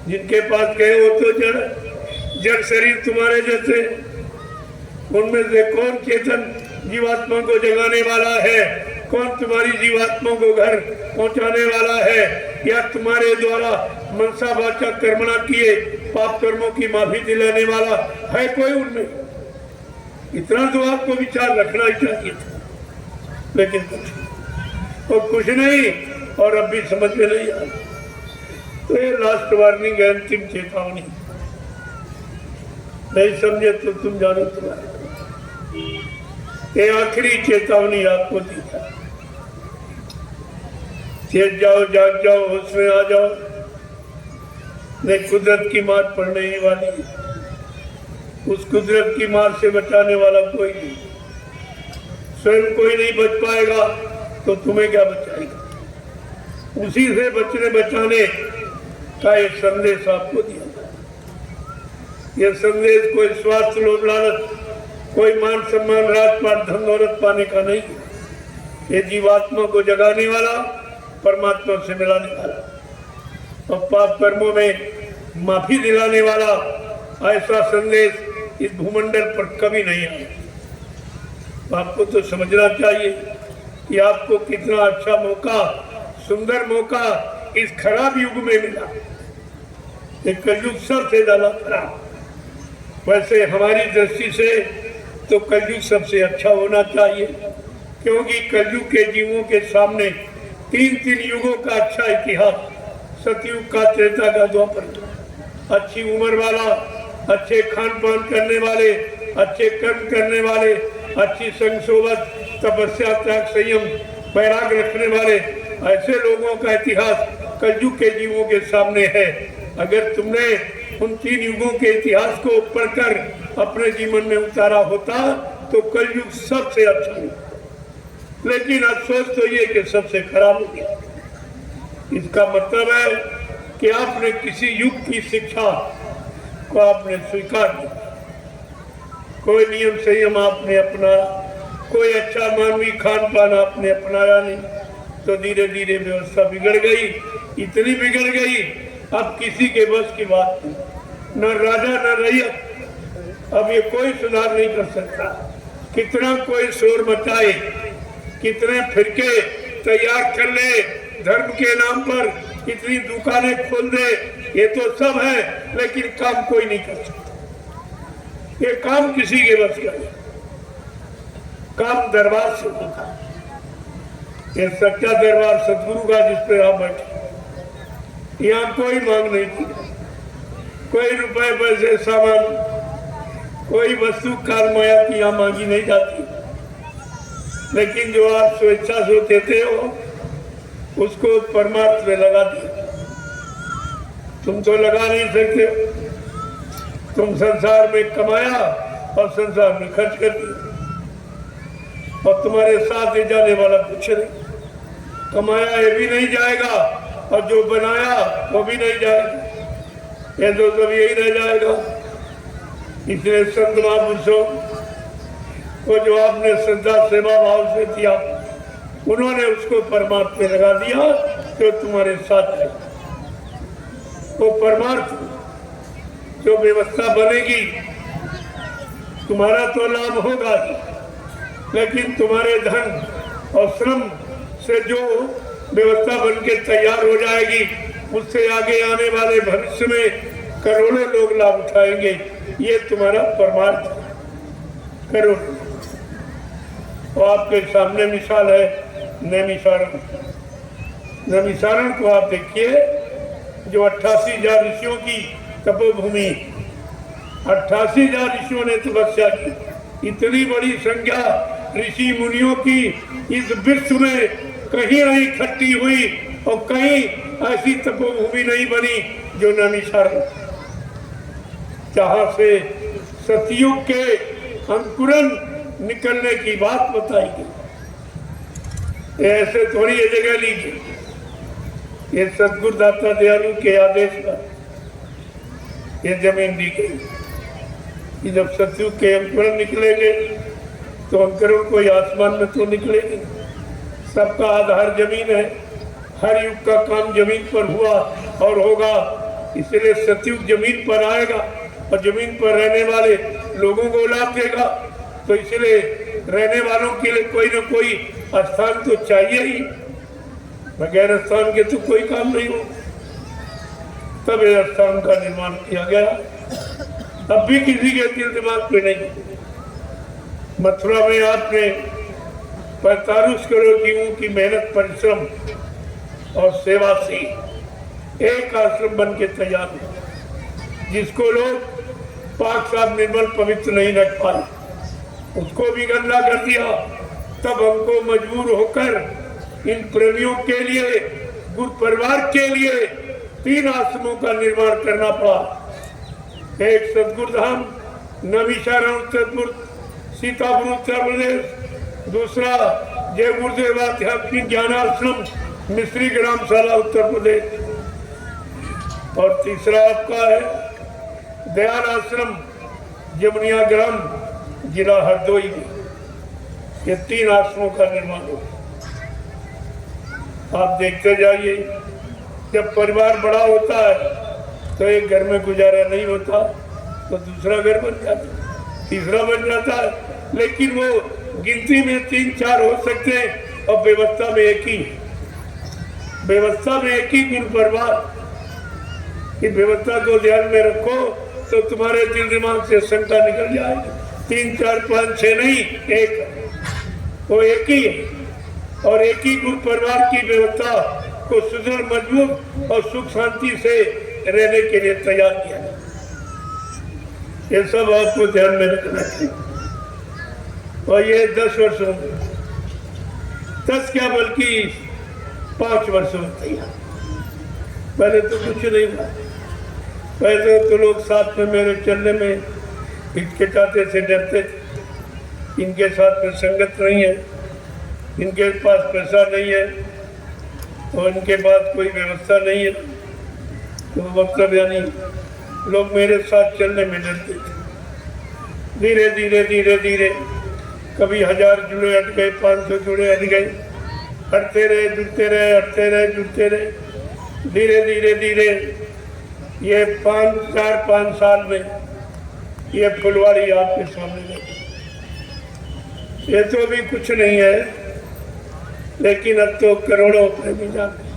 जिनके पास गए वो तो जड़ शरीर तुम्हारे जैसे, उनमें से कौन चेतन जीवात्मा को जगाने वाला है, कौन तुम्हारी जीवात्मा को घर पहुंचाने वाला है, या तुम्हारे द्वारा मनसा वाचा कर्मणा किए पाप कर्मों की माफी दिलाने वाला है कोई उनमें? इतना तो आपको विचार रखना ही चाहिए था, लेकिन कुछ नहीं, और अब भी समझ में नहीं आ रहा। तो ये लास्ट वार्निंग है, अंतिम चेतावनी। नहीं समझे तो तुम जानो तुम्हारे, ये आखिरी चेतावनी आपको दी था। चेत जाओ, जाग जाओ, होश में आ जाओ, नहीं कुदरत की मार पड़ने ही वाली है। उस कुदरत की मार से बचाने वाला कोई नहीं, स्वयं कोई नहीं बच पाएगा तो तुम्हें क्या बचाएगा। उसी से बचने बचाने का एक संदेश आपको दिया। यह संदेश कोई स्वार्थ लोभ लालच, कोई मान सम्मान राजपाट धन दौलत पाने का नहीं, ये जीवात्मा को जगाने वाला, परमात्मा से मिलाने वाला और पाप कर्मों में माफी दिलाने वाला ऐसा संदेश इस भूमंडल पर कभी नहीं आया। आपको तो समझना चाहिए कि आपको कितना अच्छा मौका, सुंदर मौका इस खराब युग में मिला। एक कलयुग सबसे ज्यादा खराब, वैसे हमारी दृष्टि से तो कलयुग सबसे अच्छा होना चाहिए, क्योंकि कलयुग के जीवों के सामने तीन युगों का अच्छा इतिहास, सतयुग का, त्रेता का, द्वापर। अच्छी उम्र वाला, अच्छे खान पान करने वाले, अच्छे कर्म करने वाले, अच्छी संसोबत, तपस्या, त्याग, संयम, वैराग रखने वाले ऐसे लोगों का इतिहास कलयुग के जीवों के सामने है। अगर तुमने उन तीन युगों के इतिहास को पढ़कर अपने जीवन में उतारा होता तो कलयुग सबसे अच्छा होता। लेकिन अफसोस तो ये कि सबसे खराब हो गया। इसका मतलब है कि आपने किसी युग की शिक्षा को आपने स्वीकार किया, कोई नियम संयम आपने अपनाया, कोई अच्छा मानवीय खान पान आपने अपनाया नहीं, तो धीरे धीरे व्यवस्था बिगड़ गई, इतनी बिगड़ गई अब किसी के बस की बात नहीं, न राजा न रैयत। अब ये कोई सुधार नहीं कर सकता। कितना कोई शोर मचाए, कितने फिरके तैयार कर ले धर्म के नाम पर, कितनी दुकानें खोल दे, ये तो सब है, लेकिन काम कोई नहीं कर सकता। ये काम किसी के बस का नहीं, काम दरबार से होगा। ये सच्चा दरबार सतगुरु का जिस पे आप बैठे, यहाँ कोई मांग नहीं की, कोई रुपए पैसे सामान, कोई वस्तु काल माया की यहाँ मांगी नहीं जाती। लेकिन जो आप स्वेच्छा से देते हो उसको परमार्थ में लगा दिया। तुम तो लगा नहीं सकते। तुम संसार में कमाया और संसार में खर्च कर दिया, और तुम्हारे साथ ले जाने वाला कुछ नहीं। कमाया ये भी नहीं जाएगा, और जो बनाया वो भी नहीं जाएगा, ये तो सब यही रह जाएगा। इसलिए संत महापुरुषों को जो आपने श्रद्धा सेवा भाव से दिया, उन्होंने उसको परमार्थ में लगा दिया जो तुम्हारे साथ है। वो परमार्थ जो व्यवस्था बनेगी, तुम्हारा तो लाभ होगा ही, लेकिन तुम्हारे धन और श्रम से जो व्यवस्था बन के तैयार हो जाएगी, उससे आगे आने वाले भविष्य में करोड़ों लोग लाभ उठाएंगे। ये तुम्हारा परमार्थ करोड़ों। और आपके सामने मिसाल है नैमिषारण। नैमिषारण को आप देखिए, जो 88,000 ऋषियों की तपोभूमि, 88,000 ऋषियों ने तपस्या की। इतनी बड़ी संख्या ऋषि मुनियों की इस विश्व में कहीं नहीं इकट्ठी हुई, और कहीं ऐसी तपोभूमि नहीं बनी जो नैमिषारण, जहाँ से सतयुग के अंकुरन निकलने की बात बताई गई। ऐसे थोड़ी ये जगह लीजिए, ये सतगुरु दाता दयालु के आदेश पर ये जमीन दी गई कि जब सतयुग के अंकुरन निकलेंगे तो अंकुरन कोई आसमान में तो निकलेंगे। सबका आधार जमीन है, हर युग का काम जमीन पर हुआ और होगा, इसलिए सतयुग जमीन पर आएगा और जमीन पर रहने वाले लोगों को लाभ देगा। तो इसलिए रहने वालों के लिए कोई न कोई स्थान तो चाहिए ही, बगैर स्थान के तो कोई काम नहीं हो। तब इस स्थान का निर्माण किया गया। अब भी किसी के दिल दिमाग पे नहीं। मथुरा में आपने 45 करोड़ जीवों की मेहनत, परिश्रम और सेवा से एक आश्रम बन के तैयार हुआ, जिसको लोग पाक साफ निर्मल पवित्र नहीं रख पाए, उसको भी गंदा कर दिया। तब हमको मजबूर होकर इन प्रेमियों के लिए, गुरु परिवार के लिए 3 आश्रमों का निर्माण करना पड़ा। एक सतगुरु धाम नैमिषारण उत्तर सीतापुर उत्तर प्रदेश, दूसरा जय गुरुदेव आध्यात्मिक ज्ञानाश्रम मिश्री ग्रामशाला उत्तर प्रदेश, और तीसरा आपका है दयाल आश्रम जमुनिया ग्राम जिला हरदोई में। ये 3 आश्रमों का निर्माण हो। आप देखते जाइए, जब परिवार बड़ा होता है तो एक घर में गुजारा नहीं होता तो दूसरा घर बन जाता, तीसरा बन जाता है, लेकिन वो गिनती में 3-4 हो सकते हैं और व्यवस्था में एक ही। व्यवस्था में एक ही गुरु परिवार। इस व्यवस्था को ध्यान में रखो तो तुम्हारे दिल दिमाग से शंका निकल जाएगी। 3, 4, 5, 6 नहीं, एक, वो एक ही है। और एक ही गुरु परिवार की व्यवस्था को सुदृढ़, मजबूत और सुख शांति से रहने के लिए तैयार किया। ये सब आपको ध्यान में रखना चाहिए। और ये 10 वर्षों में, 10 क्या बल्कि 5 वर्षों में तैयार। पहले तो कुछ नहीं था। पहले तो लोग साथ में मेरे चलने में हिचकिचाते से, डरते थे। इनके साथ में संगत नहीं है, इनके पास पैसा नहीं है और इनके पास कोई व्यवस्था नहीं है, तो मतलब यानी लोग मेरे साथ चलने में डरते थे। धीरे धीरे धीरे धीरे कभी 1000 जुड़े हट गए, 500 जुड़े हट गए, हटते रहे, जुड़ते रहे, हटते रहे, जुड़ते रहे। धीरे धीरे धीरे ये 5 साल में ये फुलवाड़ी आपके सामने है। ये तो अभी कुछ नहीं है, लेकिन अब तो करोड़ों प्रेमी जाग गए।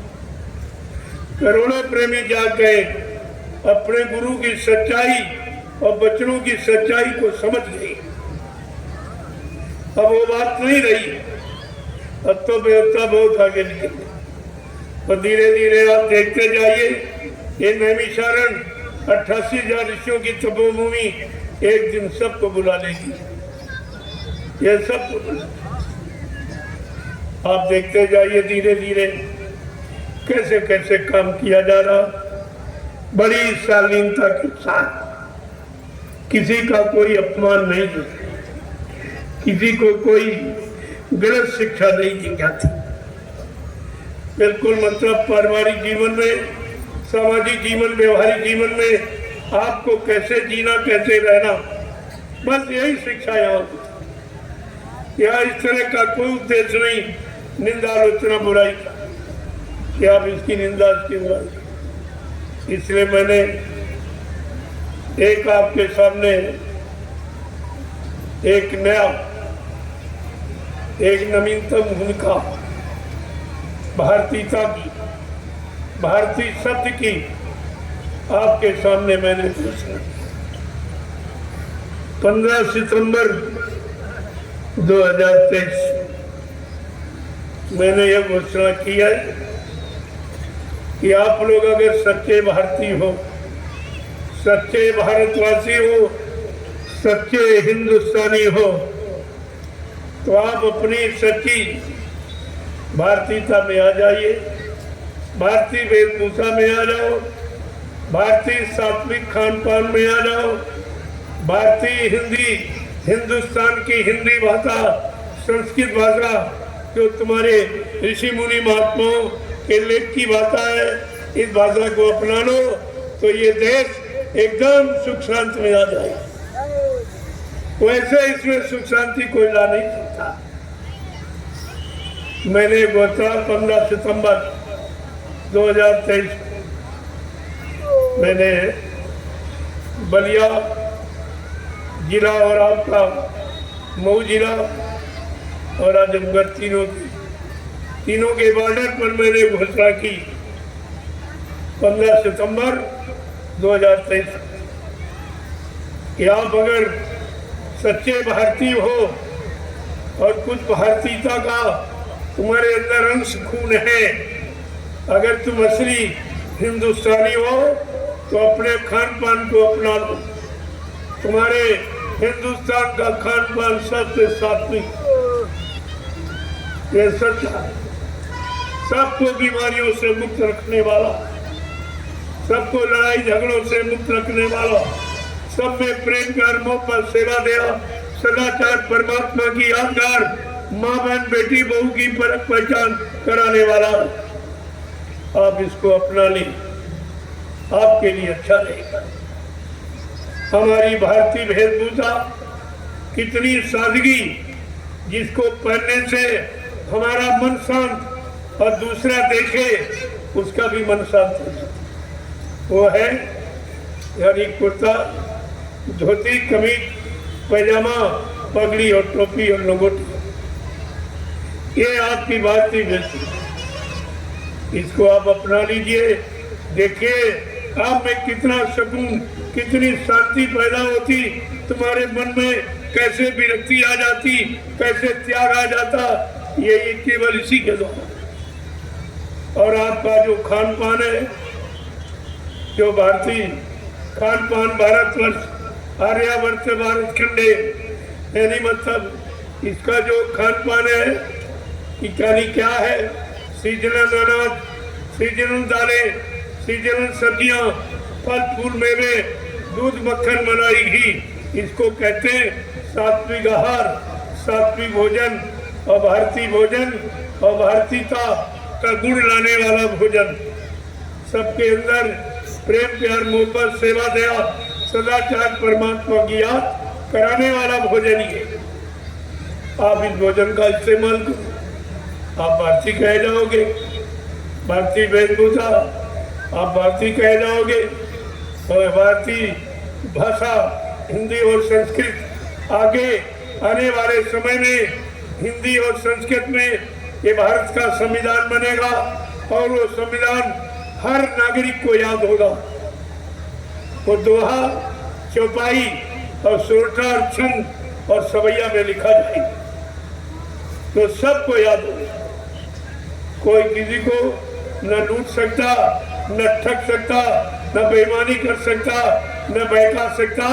करोड़ों प्रेमी जाग गए, अपने गुरु की सच्चाई और बचनों की सच्चाई को समझ गए। अब वो बात नहीं रही, अब तो व्यवस्था बहुत आगे निकल गई। और धीरे धीरे आप देखते जाइए, ये नैमिषारण 88,000 ऋषियों की तपोभूमि एक दिन सबको बुला लेगी। ये सबको बुला, आप देखते जाइए धीरे धीरे कैसे कैसे काम किया जा रहा, बड़ी शालीनता के साथ। किसी का कोई अपमान नहीं है, किसी को कोई गलत शिक्षा नहीं दी जाती। बिल्कुल मतलब पारिवारिक जीवन में, सामाजिक जीवन, व्यवहारिक जीवन में आपको कैसे जीना, कैसे रहना, बस यही शिक्षा यहाँ इस तरह का कोई उद्देश्य नहीं निंदा आलोचना बुराई का कि आप इसकी निंदा, इसकी बुराई। इसलिए मैंने एक आपके सामने एक नया, एक नवीनतम भूमिका भारतीयता की, भारतीय शब्द की आपके सामने मैंने घोषणा 15 सितंबर 2023 मैंने यह घोषणा की है कि आप लोग अगर सच्चे भारतीय हो, सच्चे भारतवासी हो, सच्चे हिंदुस्तानी हो, तो आप अपनी सच्ची भारतीयता में आ जाइए, भारतीय वेशभूषा में आ जाओ, भारतीय सात्विक खान पान में आ जाओ, भारतीय हिंदी, हिंदुस्तान की हिंदी भाषा, संस्कृत भाषा जो तुम्हारे ऋषि मुनि महात्माओं के लेख की भाषा है, इस भाषा को अपना लो तो ये देश एकदम सुख शांति में आ जाएगा। वैसे इसमें सुख शांति कोई ला नहीं सकता। मैंने घोषणा 15 सितंबर 2023 मैंने बलिया जिला और आपका मऊ जिला और आजमगढ़ तीनों के बॉर्डर पर मैंने घोषणा की 15 सितंबर 2023 कि आप अगर सच्चे भारतीय हो और कुछ भारतीयता का तुम्हारे अंदर अंश खून है, अगर तुम असली हिंदुस्तानी हो तो अपने खान पान को अपना लो। तुम्हारे हिंदुस्तान का खान पान सबसे सात्विक, ये सच्चा, सबको बीमारियों से मुक्त रखने वाला, सबको लड़ाई झगड़ों से मुक्त रखने वाला, सब में प्रेम प्यार मोहब्बत सेवा दया सदाचार परमात्मा की यादगार माँ बहन बेटी बहू की परख पहचान कराने वाला। आप इसको अपना लें, आपके लिए अच्छा रहेगा। हमारी भारतीय वेशभूषा कितनी सादगी, जिसको पहनने से हमारा मन शांत और दूसरा देखे उसका भी मन शांत हो जाता, वो है यानी कुर्ता, धोती, कमीज, पैजामा, पगड़ी और टोपी और लंगोटी। ये आपकी भारतीय वेशभूषा, इसको आप अपना लीजिए। देखिए आप में कितना सुकून, कितनी शांति पैदा होती, तुम्हारे मन में कैसे विरक्ति आ जाती, कैसे त्याग आ जाता, ये केवल इसी के द्वारा। और आपका जो खान पान है, जो भारतीय खान पान, भारतवर्ष आर्यावर्त भारत खंडे यानी मतलब इसका जो खान पान है कि क्या है, सीजनल अनाज, सीजनल दालें, सीजनल सब्जियां, फल फूल मेवे, दूध मक्खन मलाई घी, इसको कहते हैं सात्विक आहार, सात्विक भोजन और भारतीय भोजन और भारतीयता का गुण लाने वाला भोजन। सबके अंदर प्रेम प्यार मोहब्बत सेवा दया सदाचार परमात्मा की याद कराने वाला भोजन ही है। आप इस भोजन का इस्तेमाल करो, आप भारतीय कह जाओगे, भारतीय वेशभूषा आप भारतीय कह जाओगे, और भारतीय भाषा हिंदी और संस्कृत आगे आने वाले समय में हिंदी और संस्कृत में ये भारत का संविधान बनेगा और वो संविधान हर नागरिक को याद होगा। वो दोहा, चौपाई और सोरठा, छंद और सवैया में लिखा जाएगा तो सबको याद होगा। कोई किसी को न लूट सकता, न ठग सकता, न बेईमानी कर सकता, न बहका सकता।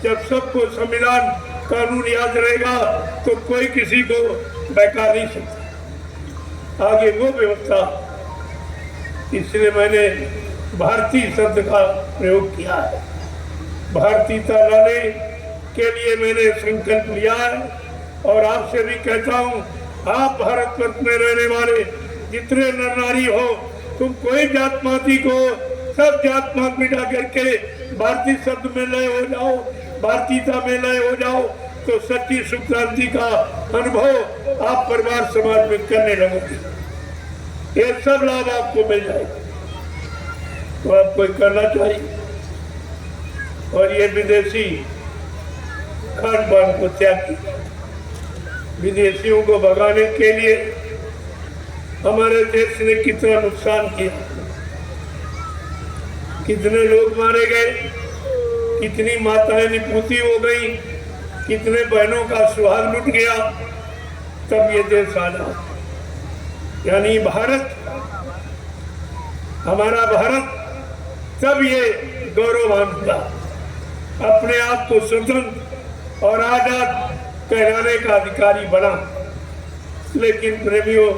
जब सबको संविधान कानून याद रहेगा तो कोई किसी को बहका नहीं सकता। आगे वो व्यवस्था, इसलिए मैंने भारतीय शब्द का प्रयोग किया है। भारतीयता लाने के लिए मैंने संकल्प लिया है। और आपसे भी कहता हूँ, आप भारतवर्ष में रहने वाले जितने नर नारी हो, तुम कोई जात पाति को सब जात पात मिटा करके भारतीय शब्द में लय हो जाओ, भारतीयता में लय हो जाओ, तो सच्ची सुख क्रांति का अनुभव आप परिवार समाज में करने लगोगे। ये सब लाभ आपको मिल जाएगा। तो आपको करना चाहिए और ये विदेशी खान पान को त्याग कीजिए। विदेशियों को भगाने के लिए हमारे देश ने कितना नुकसान किया, कितने लोग मारे गए, कितनी माताएं निपुती हो गई, कितने बहनों का सुहाग लुट गया, तब ये देश आजाद। यानी भारत, हमारा भारत तब ये गौरवान हुआ, अपने आप को स्वतंत्र और आजाद कहलाने का अधिकारी बना। लेकिन प्रेमियों,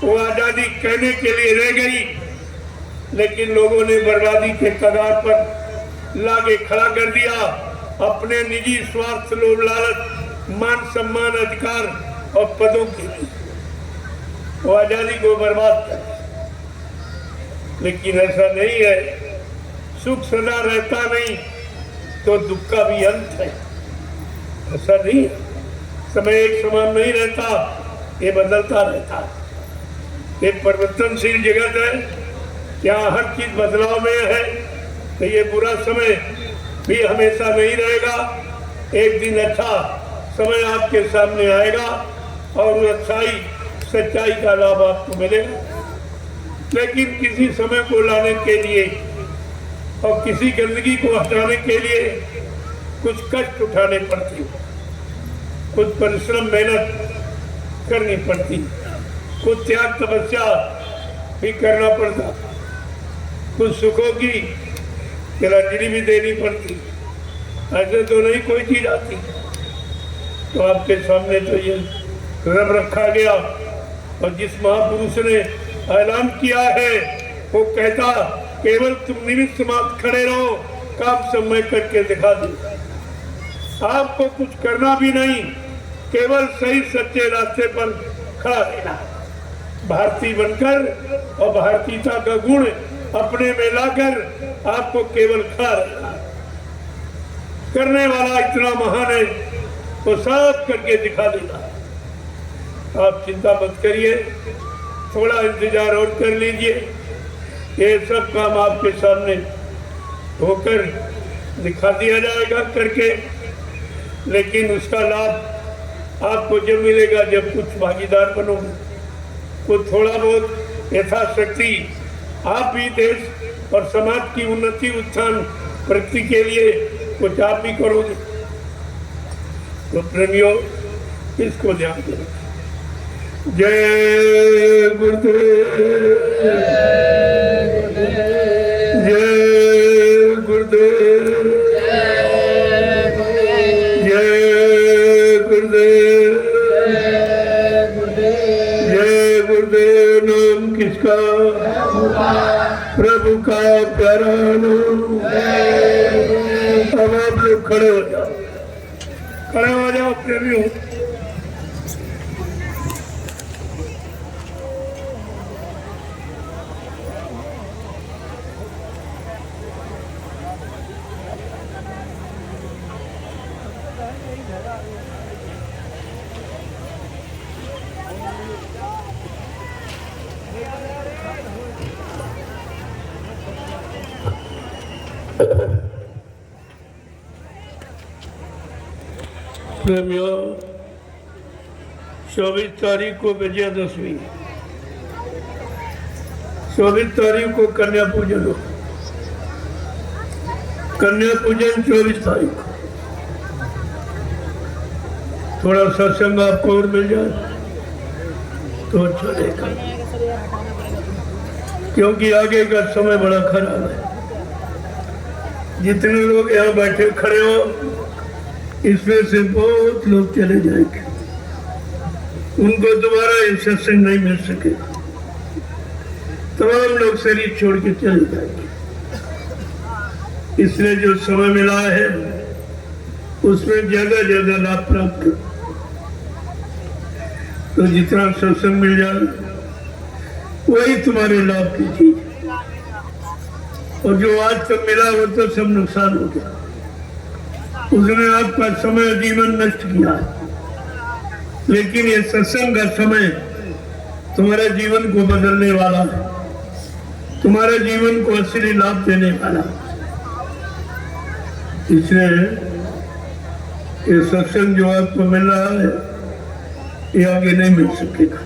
वो आजादी कहने के लिए रह गई, लेकिन लोगों ने बर्बादी के कगार पर लाके खड़ा कर दिया अपने निजी स्वार्थ, लोभ लालच, मान सम्मान, अधिकार और पदों के लिए। वो आजादी को बर्बाद कर। लेकिन ऐसा नहीं है, सुख सदा रहता नहीं तो दुख का भी अंत है। ऐसा नहीं, समय एक समान नहीं रहता, ये बदलता रहता है। एक परिवर्तनशील जगत है, यहाँ हर चीज बदलाव में है। तो ये बुरा समय भी हमेशा नहीं रहेगा। एक दिन अच्छा समय आपके सामने आएगा और अच्छाई, सच्चाई का लाभ आपको मिलेगा। लेकिन किसी समय को लाने के लिए और किसी गंदगी को हटाने के लिए कुछ कष्ट उठाने पड़ते, कुछ परिश्रम, मेहनत करनी पड़ती, कुछ त्याग तपस्या भी करना पड़ता, कुछ सुखों की तिलांजलि भी देनी पड़ती। ऐसे तो नहीं कोई चीज आती। तो आपके सामने तो ये रब रखा गया और जिस महापुरुष ने ऐलान किया है वो कहता, केवल तुम निमित्त मात्र खड़े रहो, काम सब मैं करके दिखा दूं। आपको कुछ करना भी नहीं, केवल सही सच्चे रास्ते पर खड़ा रहना, भारतीय बनकर और भारतीयता का गुण अपने में लाकर आपको केवल खड़ा रहना। करने वाला इतना महान है, वो सब करके दिखा देगा। आप चिंता मत करिए, थोड़ा इंतजार और कर लीजिए, ये सब काम आपके सामने होकर दिखा दिया जाएगा करके। लेकिन उसका लाभ आपको जब मिलेगा, जब कुछ भागीदार बनोगे, कुछ थोड़ा बहुत यथाशक्ति आप भी देश और समाज की उन्नति, उत्थान, प्रगति के लिए कुछ आप भी करोगे। तो प्रेमियों, इसको ध्यान दें। जय गुरुदेव, जय गुरुदेव, जय गुरुदेव, जय गुरुदेव। नाम किसका? प्रभु का प्यारा नाम। अब आप लोग खड़े हो जाओ, खड़े हो जाओ प्रेमियों। प्रेमियों, 24 तारीख को विजयादशमी, 24 तारीख को कन्या पूजन हो। कन्या पूजन 24 तारीख को। थोड़ा सत्संग आपको और मिल जाए तो अच्छा रहेगा, क्योंकि आगे का समय बड़ा खराब है। जितने लोग यहाँ बैठे खड़े हो, इसमें से बहुत लोग चले जाएंगे, उनको दोबारा ये सत्संग नहीं मिल सके। तमाम लोग शरीर छोड़ के चले जाएंगे। इसलिए जो समय मिला है उसमें ज्यादा ज्यादा लाभ प्राप्त करो। तो जितना सत्संग मिल जाए वही तुम्हारे लाभ की चीज, और जो आज तक मिला वो तो सब नुकसान हो गया। उसने आपका समय जीवन नष्ट किया है, लेकिन ये सत्संग का समय तुम्हारे जीवन को बदलने वाला है, तुम्हारे जीवन को असली लाभ देने वाला है। इसलिए ये सत्संग जो आपको मिल रहा है ये आगे नहीं मिल सकेगा।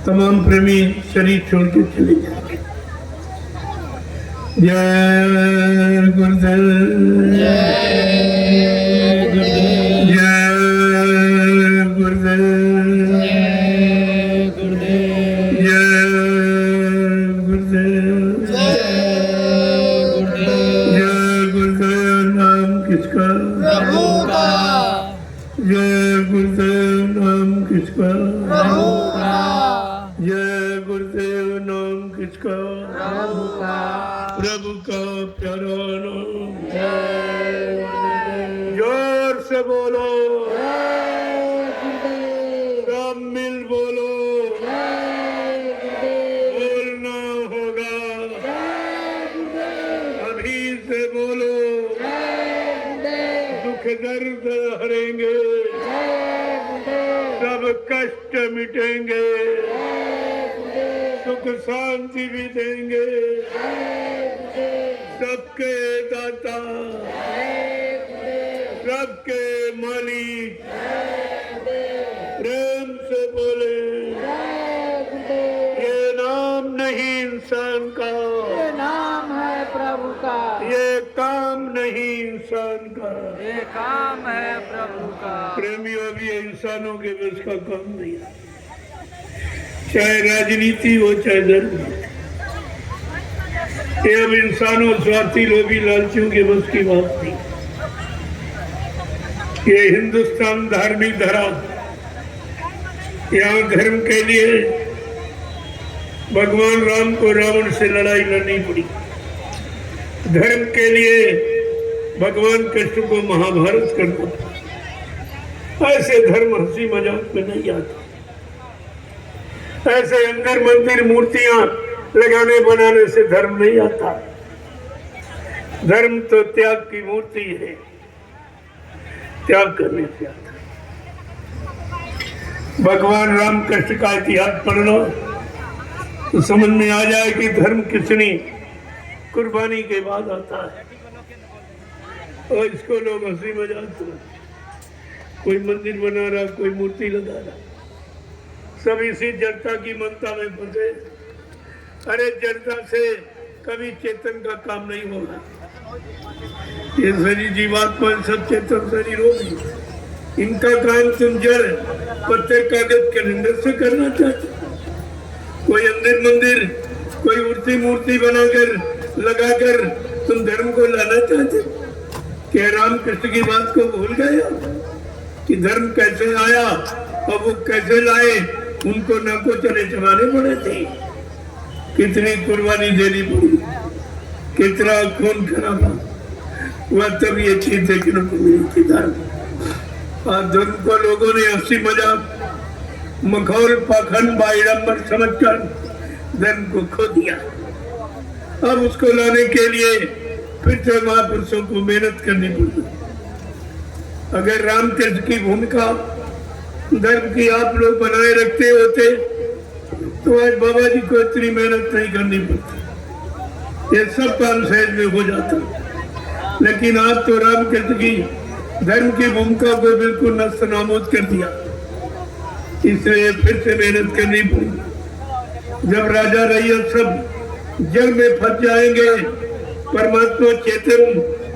तमाम प्रेमी शरीर छोड़ के चले जाएंगे। जय गुरुदेव, जय गुरुदेव, जय गुरुदेव, जय गुरुदेव, जय गुरुदेव। नाम किसका?
प्रभु का।
जय गुरुदेव। नाम किसका?
प्रभु का।
जय गुरुदेव। नाम किसका?
प्रभु का।
प्रभु का प्यारा नाम।
जय गुरुदेव।
जोर से बोलो,
जय गुरुदेव।
सब मिल बोलो,
जय गुरुदेव।
बोलना होगा,
जय गुरुदेव।
अभी से बोलो।
जय गुरुदेव।
दुख दर्द हरेंगे,
जय गुरुदेव।
सब कष्ट मिटेंगे,
जय गुरुदेव।
सुख शांति भी देंगे।
जय गुरुदेव।
सबके दाता,
जय गुरुदेव।
सबके मालिक,
जय गुरुदेव।
प्रेम से बोले।
जय गुरुदेव।
ये नाम नहीं इंसान का,
ये नाम है प्रभु का।
ये काम नहीं इंसान का।
ये काम है प्रभु का।
प्रेमियों भी इंसानों के बस का काम नहीं है, चाहे राजनीति हो चाहे धर्म हो। ये अब इंसानों, स्वार्थी, लोभी, लालचियों के बस की बात नहीं। ये हिंदुस्तान धार्मिक धरा, यहाँ धर्म के लिए भगवान राम को रावण से लड़ाई लड़नी पड़ी, धर्म के लिए भगवान कृष्ण को महाभारत करना पड़ा। ऐसे धर्म हंसी मजाक में नहीं आता। ऐसे अंदर मंदिर मूर्तियां लगाने बनाने से धर्म नहीं आता। धर्म तो त्याग की मूर्ति है, त्याग करने से आता है। भगवान राम कृष्ण का इतिहास पढ़ लो तो समझ में आ जाए कि धर्म कितनी कुर्बानी के बाद आता है, और इसको लोग हंसी मजाक समझते। कोई मंदिर बना रहा, कोई मूर्ति लगा रहा, सब इसी जड़ता की ममता में फंसे। अरे जड़ता से कभी चेतन का काम नहीं होगा। ये शरीर जीवात्मा सब चेतन शरीर होगी, इनका काम तुम जड़ पत्थर कागज कैलेंडर से करना चाहते। कोई अंदर मंदिर, कोई मूर्ति बनाकर लगाकर तुम धर्म को लाना चाहते। क्या राम कृष्ण की बात को भूल गए कि धर्म कैसे आया और वो कैसे लाए? उनको नाको चले चबाने पड़े थे, कितनी कुर्बानी देनी पड़ी, कितना खून खराबा हुआ, तब ये चीज देखने को मिली थी धर्म। और धर्म को लोगों ने हंसी मजाक, मखौल, पाखंड, बाइडम्बर समझकर धर्म को खो दिया। अब उसको लाने के लिए फिर से महापुरुषों को मेहनत करनी पड़ी। अगर रामकृष्ण की भूमिका धर्म की आप लोग बनाए रखते होते तो आज बाबा जी को इतनी मेहनत नहीं करनी पड़ती, ये सब काम सहज में हो जाता। लेकिन आप तो रामकृष्ण की धर्म की भूमिका को बिल्कुल नष्ट नाबूद कर दिया, इसलिए फिर से मेहनत करनी पड़ी। जब राजा रैया सब जल में फंस जाएंगे, परमात्मा चेतन,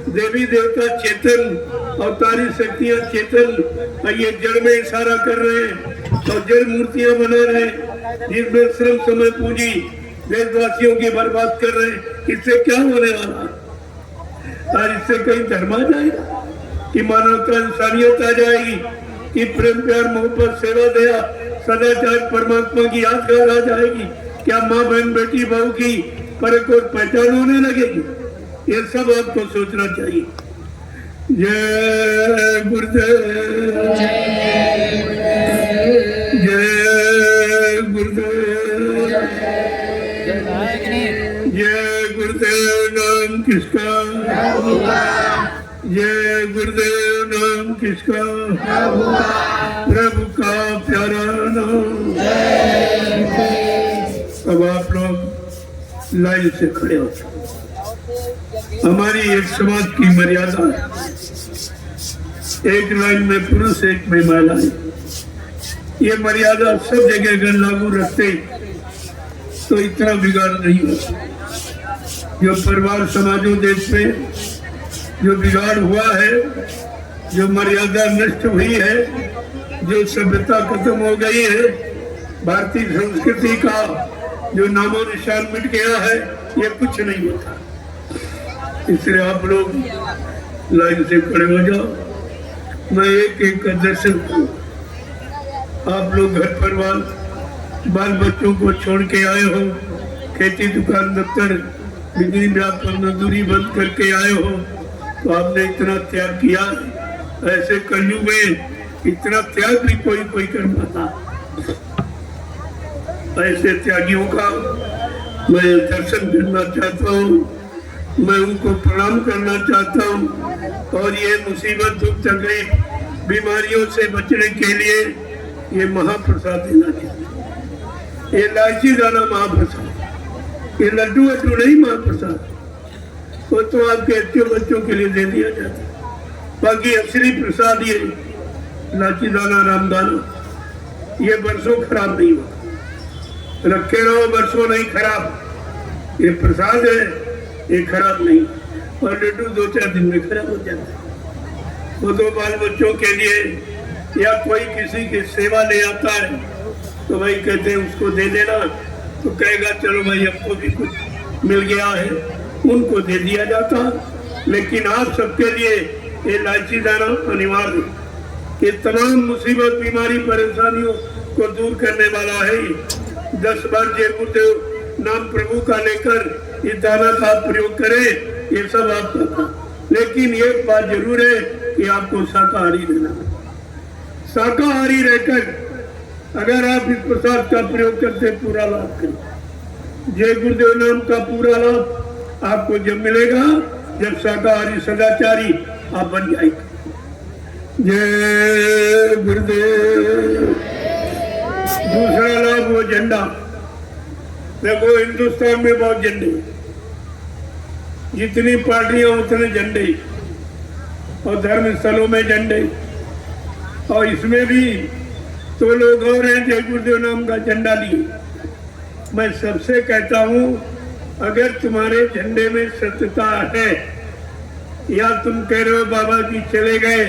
देवी देवता चेतन, अवतारी शक्तियां चेतन, और ये जड़ में इशारा कर रहे हैं और जड़ मूर्तियां बना रहे हैं जिसमें श्रम समय पूंजी देशवासियों की बर्बाद कर रहे हैं। इससे क्या होने वाला है? और इससे कहीं धर्म आ जाएगा कि मानवता, इंसानियत आ जाएगी कि प्रेम, प्यार, मोहब्बत, सेवा, दया, सदाचार, परमात्मा की यादगार आ जाएगी? क्या माँ बहन, बेटी, बहू की परख और पहचान होने लगेगी? ये सब आपको सोचना चाहिए। जय गुरुदेव, जय गुरुदेव, जय गुरुदेव। नाम किसका? जय गुरुदेव। नाम किसका? प्रभु का प्यारा नाम। अब आप लोग लाइन से खड़े हो। हमारी एक समाज की मर्यादा है, एक लाइन में पुरुष, एक में महिलाएं। ये मर्यादा सब जगह अगर लागू रखते तो इतना बिगाड़ नहीं होता। जो परिवार समाजों देश में जो बिगाड़ हुआ है, जो मर्यादा नष्ट हुई है, जो सभ्यता खत्म हो गई है, भारतीय संस्कृति का जो नामो निशान मिट गया है, ये कुछ नहीं होता। इसलिए आप लोग लाइन से खड़े हो जाओ। मैं एक एक का दर्शन करूँ। आप लोग घर परिवार बाल बच्चों को छोड़ के आए हो, खेती दुकान दफ्तर बिजली व्यापार मजदूरी बंद करके आए हो, तो आपने इतना त्याग किया। ऐसे कलयुग में इतना त्याग भी कोई कर पाता। ऐसे त्यागियों का मैं दर्शन करना चाहता हूँ, मैं उनको प्रणाम करना चाहता हूँ। और ये मुसीबत, दुख, तकलीफ, बीमारियों से बचने के लिए ये महाप्रसाद देना चाहिए। ये इलायची दाना महाप्रसाद, ये लड्डू वड्डू नहीं महाप्रसाद। वो तो आपके अच्छे बच्चों के लिए दे दिया जाता है। बाकी असली प्रसाद ये इलायची दाना, रामदाना, ये बरसों खराब नहीं होता। रखे रहो, बरसों नहीं खराब। ये प्रसाद है, ये खराब नहीं। और लड्डू 2-4 दिन में खराब हो जाता है। वो तो बाल बच्चों के लिए या कोई किसी की सेवा ले आता है तो भाई कहते हैं उसको दे देना, तो कहेगा चलो भाई हमको भी कुछ मिल गया है, उनको दे दिया जाता। लेकिन आप सबके लिए ये इलायची दाना अनिवार्य, ये तमाम मुसीबत, बीमारी, परेशानियों को दूर करने वाला है। 10 बार जय गुरुदेव नाम प्रभु का लेकर ये दाना का प्रयोग करें, ये सब आपका। लेकिन एक बात जरूर है कि आपको शाकाहारी रहना। शाकाहारी रहकर अगर आप इस प्रसाद का प्रयोग करते पूरा लाभ करें। जय गुरुदेव नाम का पूरा लाभ आपको जब मिलेगा जब शाकाहारी सदाचारी आप बन जाएंगे। जय गुरुदेव। दूसरा लाभ वो झंडा। देखो हिंदुस्तान में बहुत झंडे, जितनी पार्टियां उतने झंडे, और धर्म स्थलों में झंडे, और इसमें भी तो लोग और हैं जय गुरुदेव नाम का झंडा लिए। मैं सबसे कहता हूं, अगर तुम्हारे झंडे में सत्यता है, या तुम कह रहे हो बाबा जी चले गए,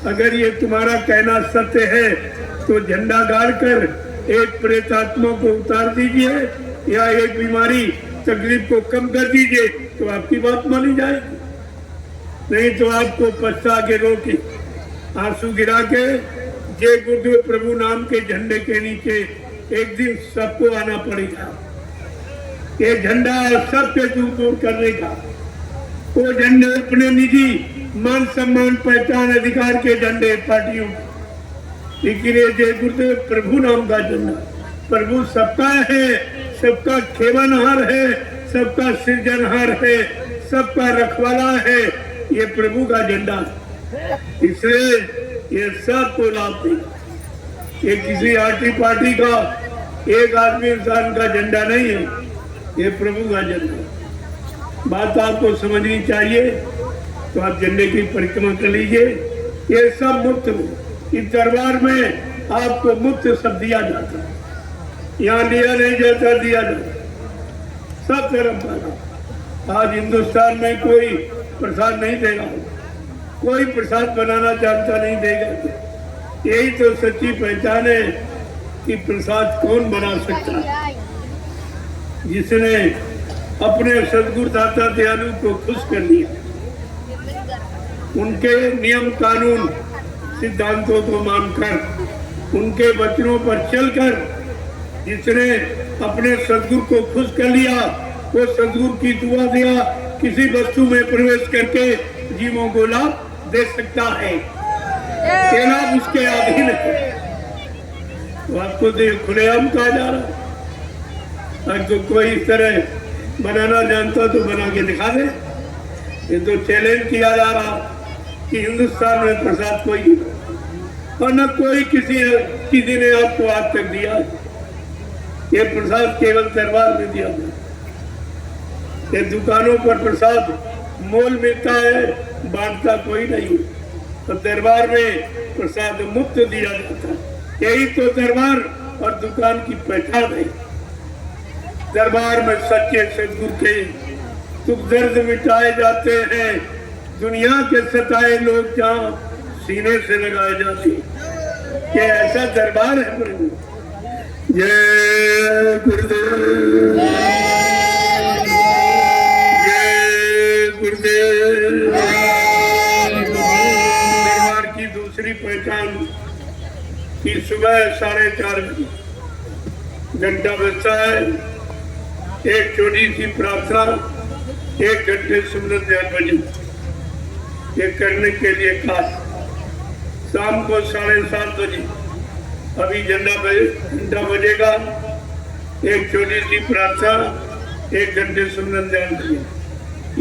अगर ये तुम्हारा कहना सत्य है तो झंडा गाड़ कर एक प्रेतात्मा को उतार दीजिए या एक बीमारी तकलीफ को कम कर दीजिए, तो आपकी बात मानी जाएगी। नहीं तो आपको पछता के रोके, आंसू गिरा के जय गुरुदेव प्रभु नाम के झंडे के नीचे एक दिन सबको आना पड़ेगा। ये झंडा सबके दूर करने का। वो झंडे अपने निजी मान सम्मान पहचान अधिकार के झंडे पार्टियों, लेकिन ये जय गुरुदेव प्रभु नाम का झंडा, प्रभु सबका है, सबका खेवनहार है, सबका सृजनहार है, सबका रखवाला है, ये प्रभु का झंडा। इसलिए ये सबको लाभ देगा। ये किसी आर्टी पार्टी का, एक आदमी इंसान का झंडा नहीं है, ये प्रभु का झंडा। बात आपको समझनी चाहिए, तो आप झंडे की परिक्रमा कर लीजिए। ये सब मुफ्त में, इस दरबार में आपको मुफ्त सब दिया जाता है। यहाँ लिया नहीं जाता, दिया जाता सब तरफ वाला। आज हिंदुस्तान में कोई प्रसाद नहीं देगा, कोई प्रसाद बनाना जानता नहीं देगा। यही तो सच्ची पहचान है कि प्रसाद कौन बना सकता है। जिसने अपने सदगुरु दाता दयालु को खुश कर लिया, उनके नियम कानून सिद्धांतों को मानकर, उनके वचनों पर चलकर जिसने अपने सदगुरु को खुश कर लिया, वो सदगुरु की दुआ दिया किसी वस्तु में प्रवेश करके जीवों को लाभ दे सकता है, ये लाभ उसके अधीन है। तो आपको खुलेआम कहा जा रहा है। अगर तो कोई इस तरह बनाना जानता तो बना के दिखा दे। ये तो चैलेंज किया जा रहा कि हिंदुस्तान में प्रसाद कोई नहीं, और न कोई किसी ने आपको आज तक दिया। ये प्रसाद केवल दरबार में दिया जाता। ये दुकानों पर प्रसाद मोल मिलता है, बांटता कोई नहीं, और दरबार में प्रसाद मुफ्त दिया जाता है। यही तो दरबार और दुकान की पहचान है। दरबार में सच्चे सदगुरु के दुख दर्द मिटाए जाते हैं। दुनिया के सताए लोग जहाँ सीने से लगाए जाते हैं। ये ऐसा दरबार है प्रभु। जय गुरुदेव, जय गुरुदेव। दरबार की दूसरी पहचान कि सुबह 4:30 बजे घंटा बजता है, एक छोटी सी प्रार्थना, 1 घंटे सुमिरन ध्यान भजन ये करने के लिए खास। शाम को 7:30 बजे अभी घंटा बजेगा, एक छोटी सी प्रार्थना, 1 घंटे सुमिरन ध्यान भजन।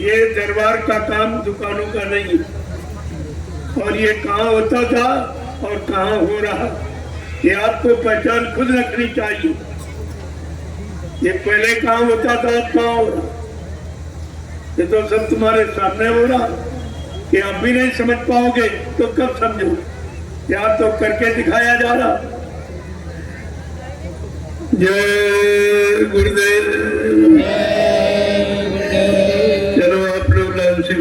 ये दरबार का काम दुकानों का नहीं है। और ये कहाँ होता था और कहाँ हो रहा, ये आपको पहचान खुद रखनी चाहिए। ये पहले कहाँ होता था, अब कहाँ हो रहा, ये तो सब तुम्हारे सामने हो रहा। कि आप भी नहीं समझ पाओगे तो कब समझोगे। यार तो करके दिखाया जा रहा। जय गुरुदेव। चलो आप लोग लाइन से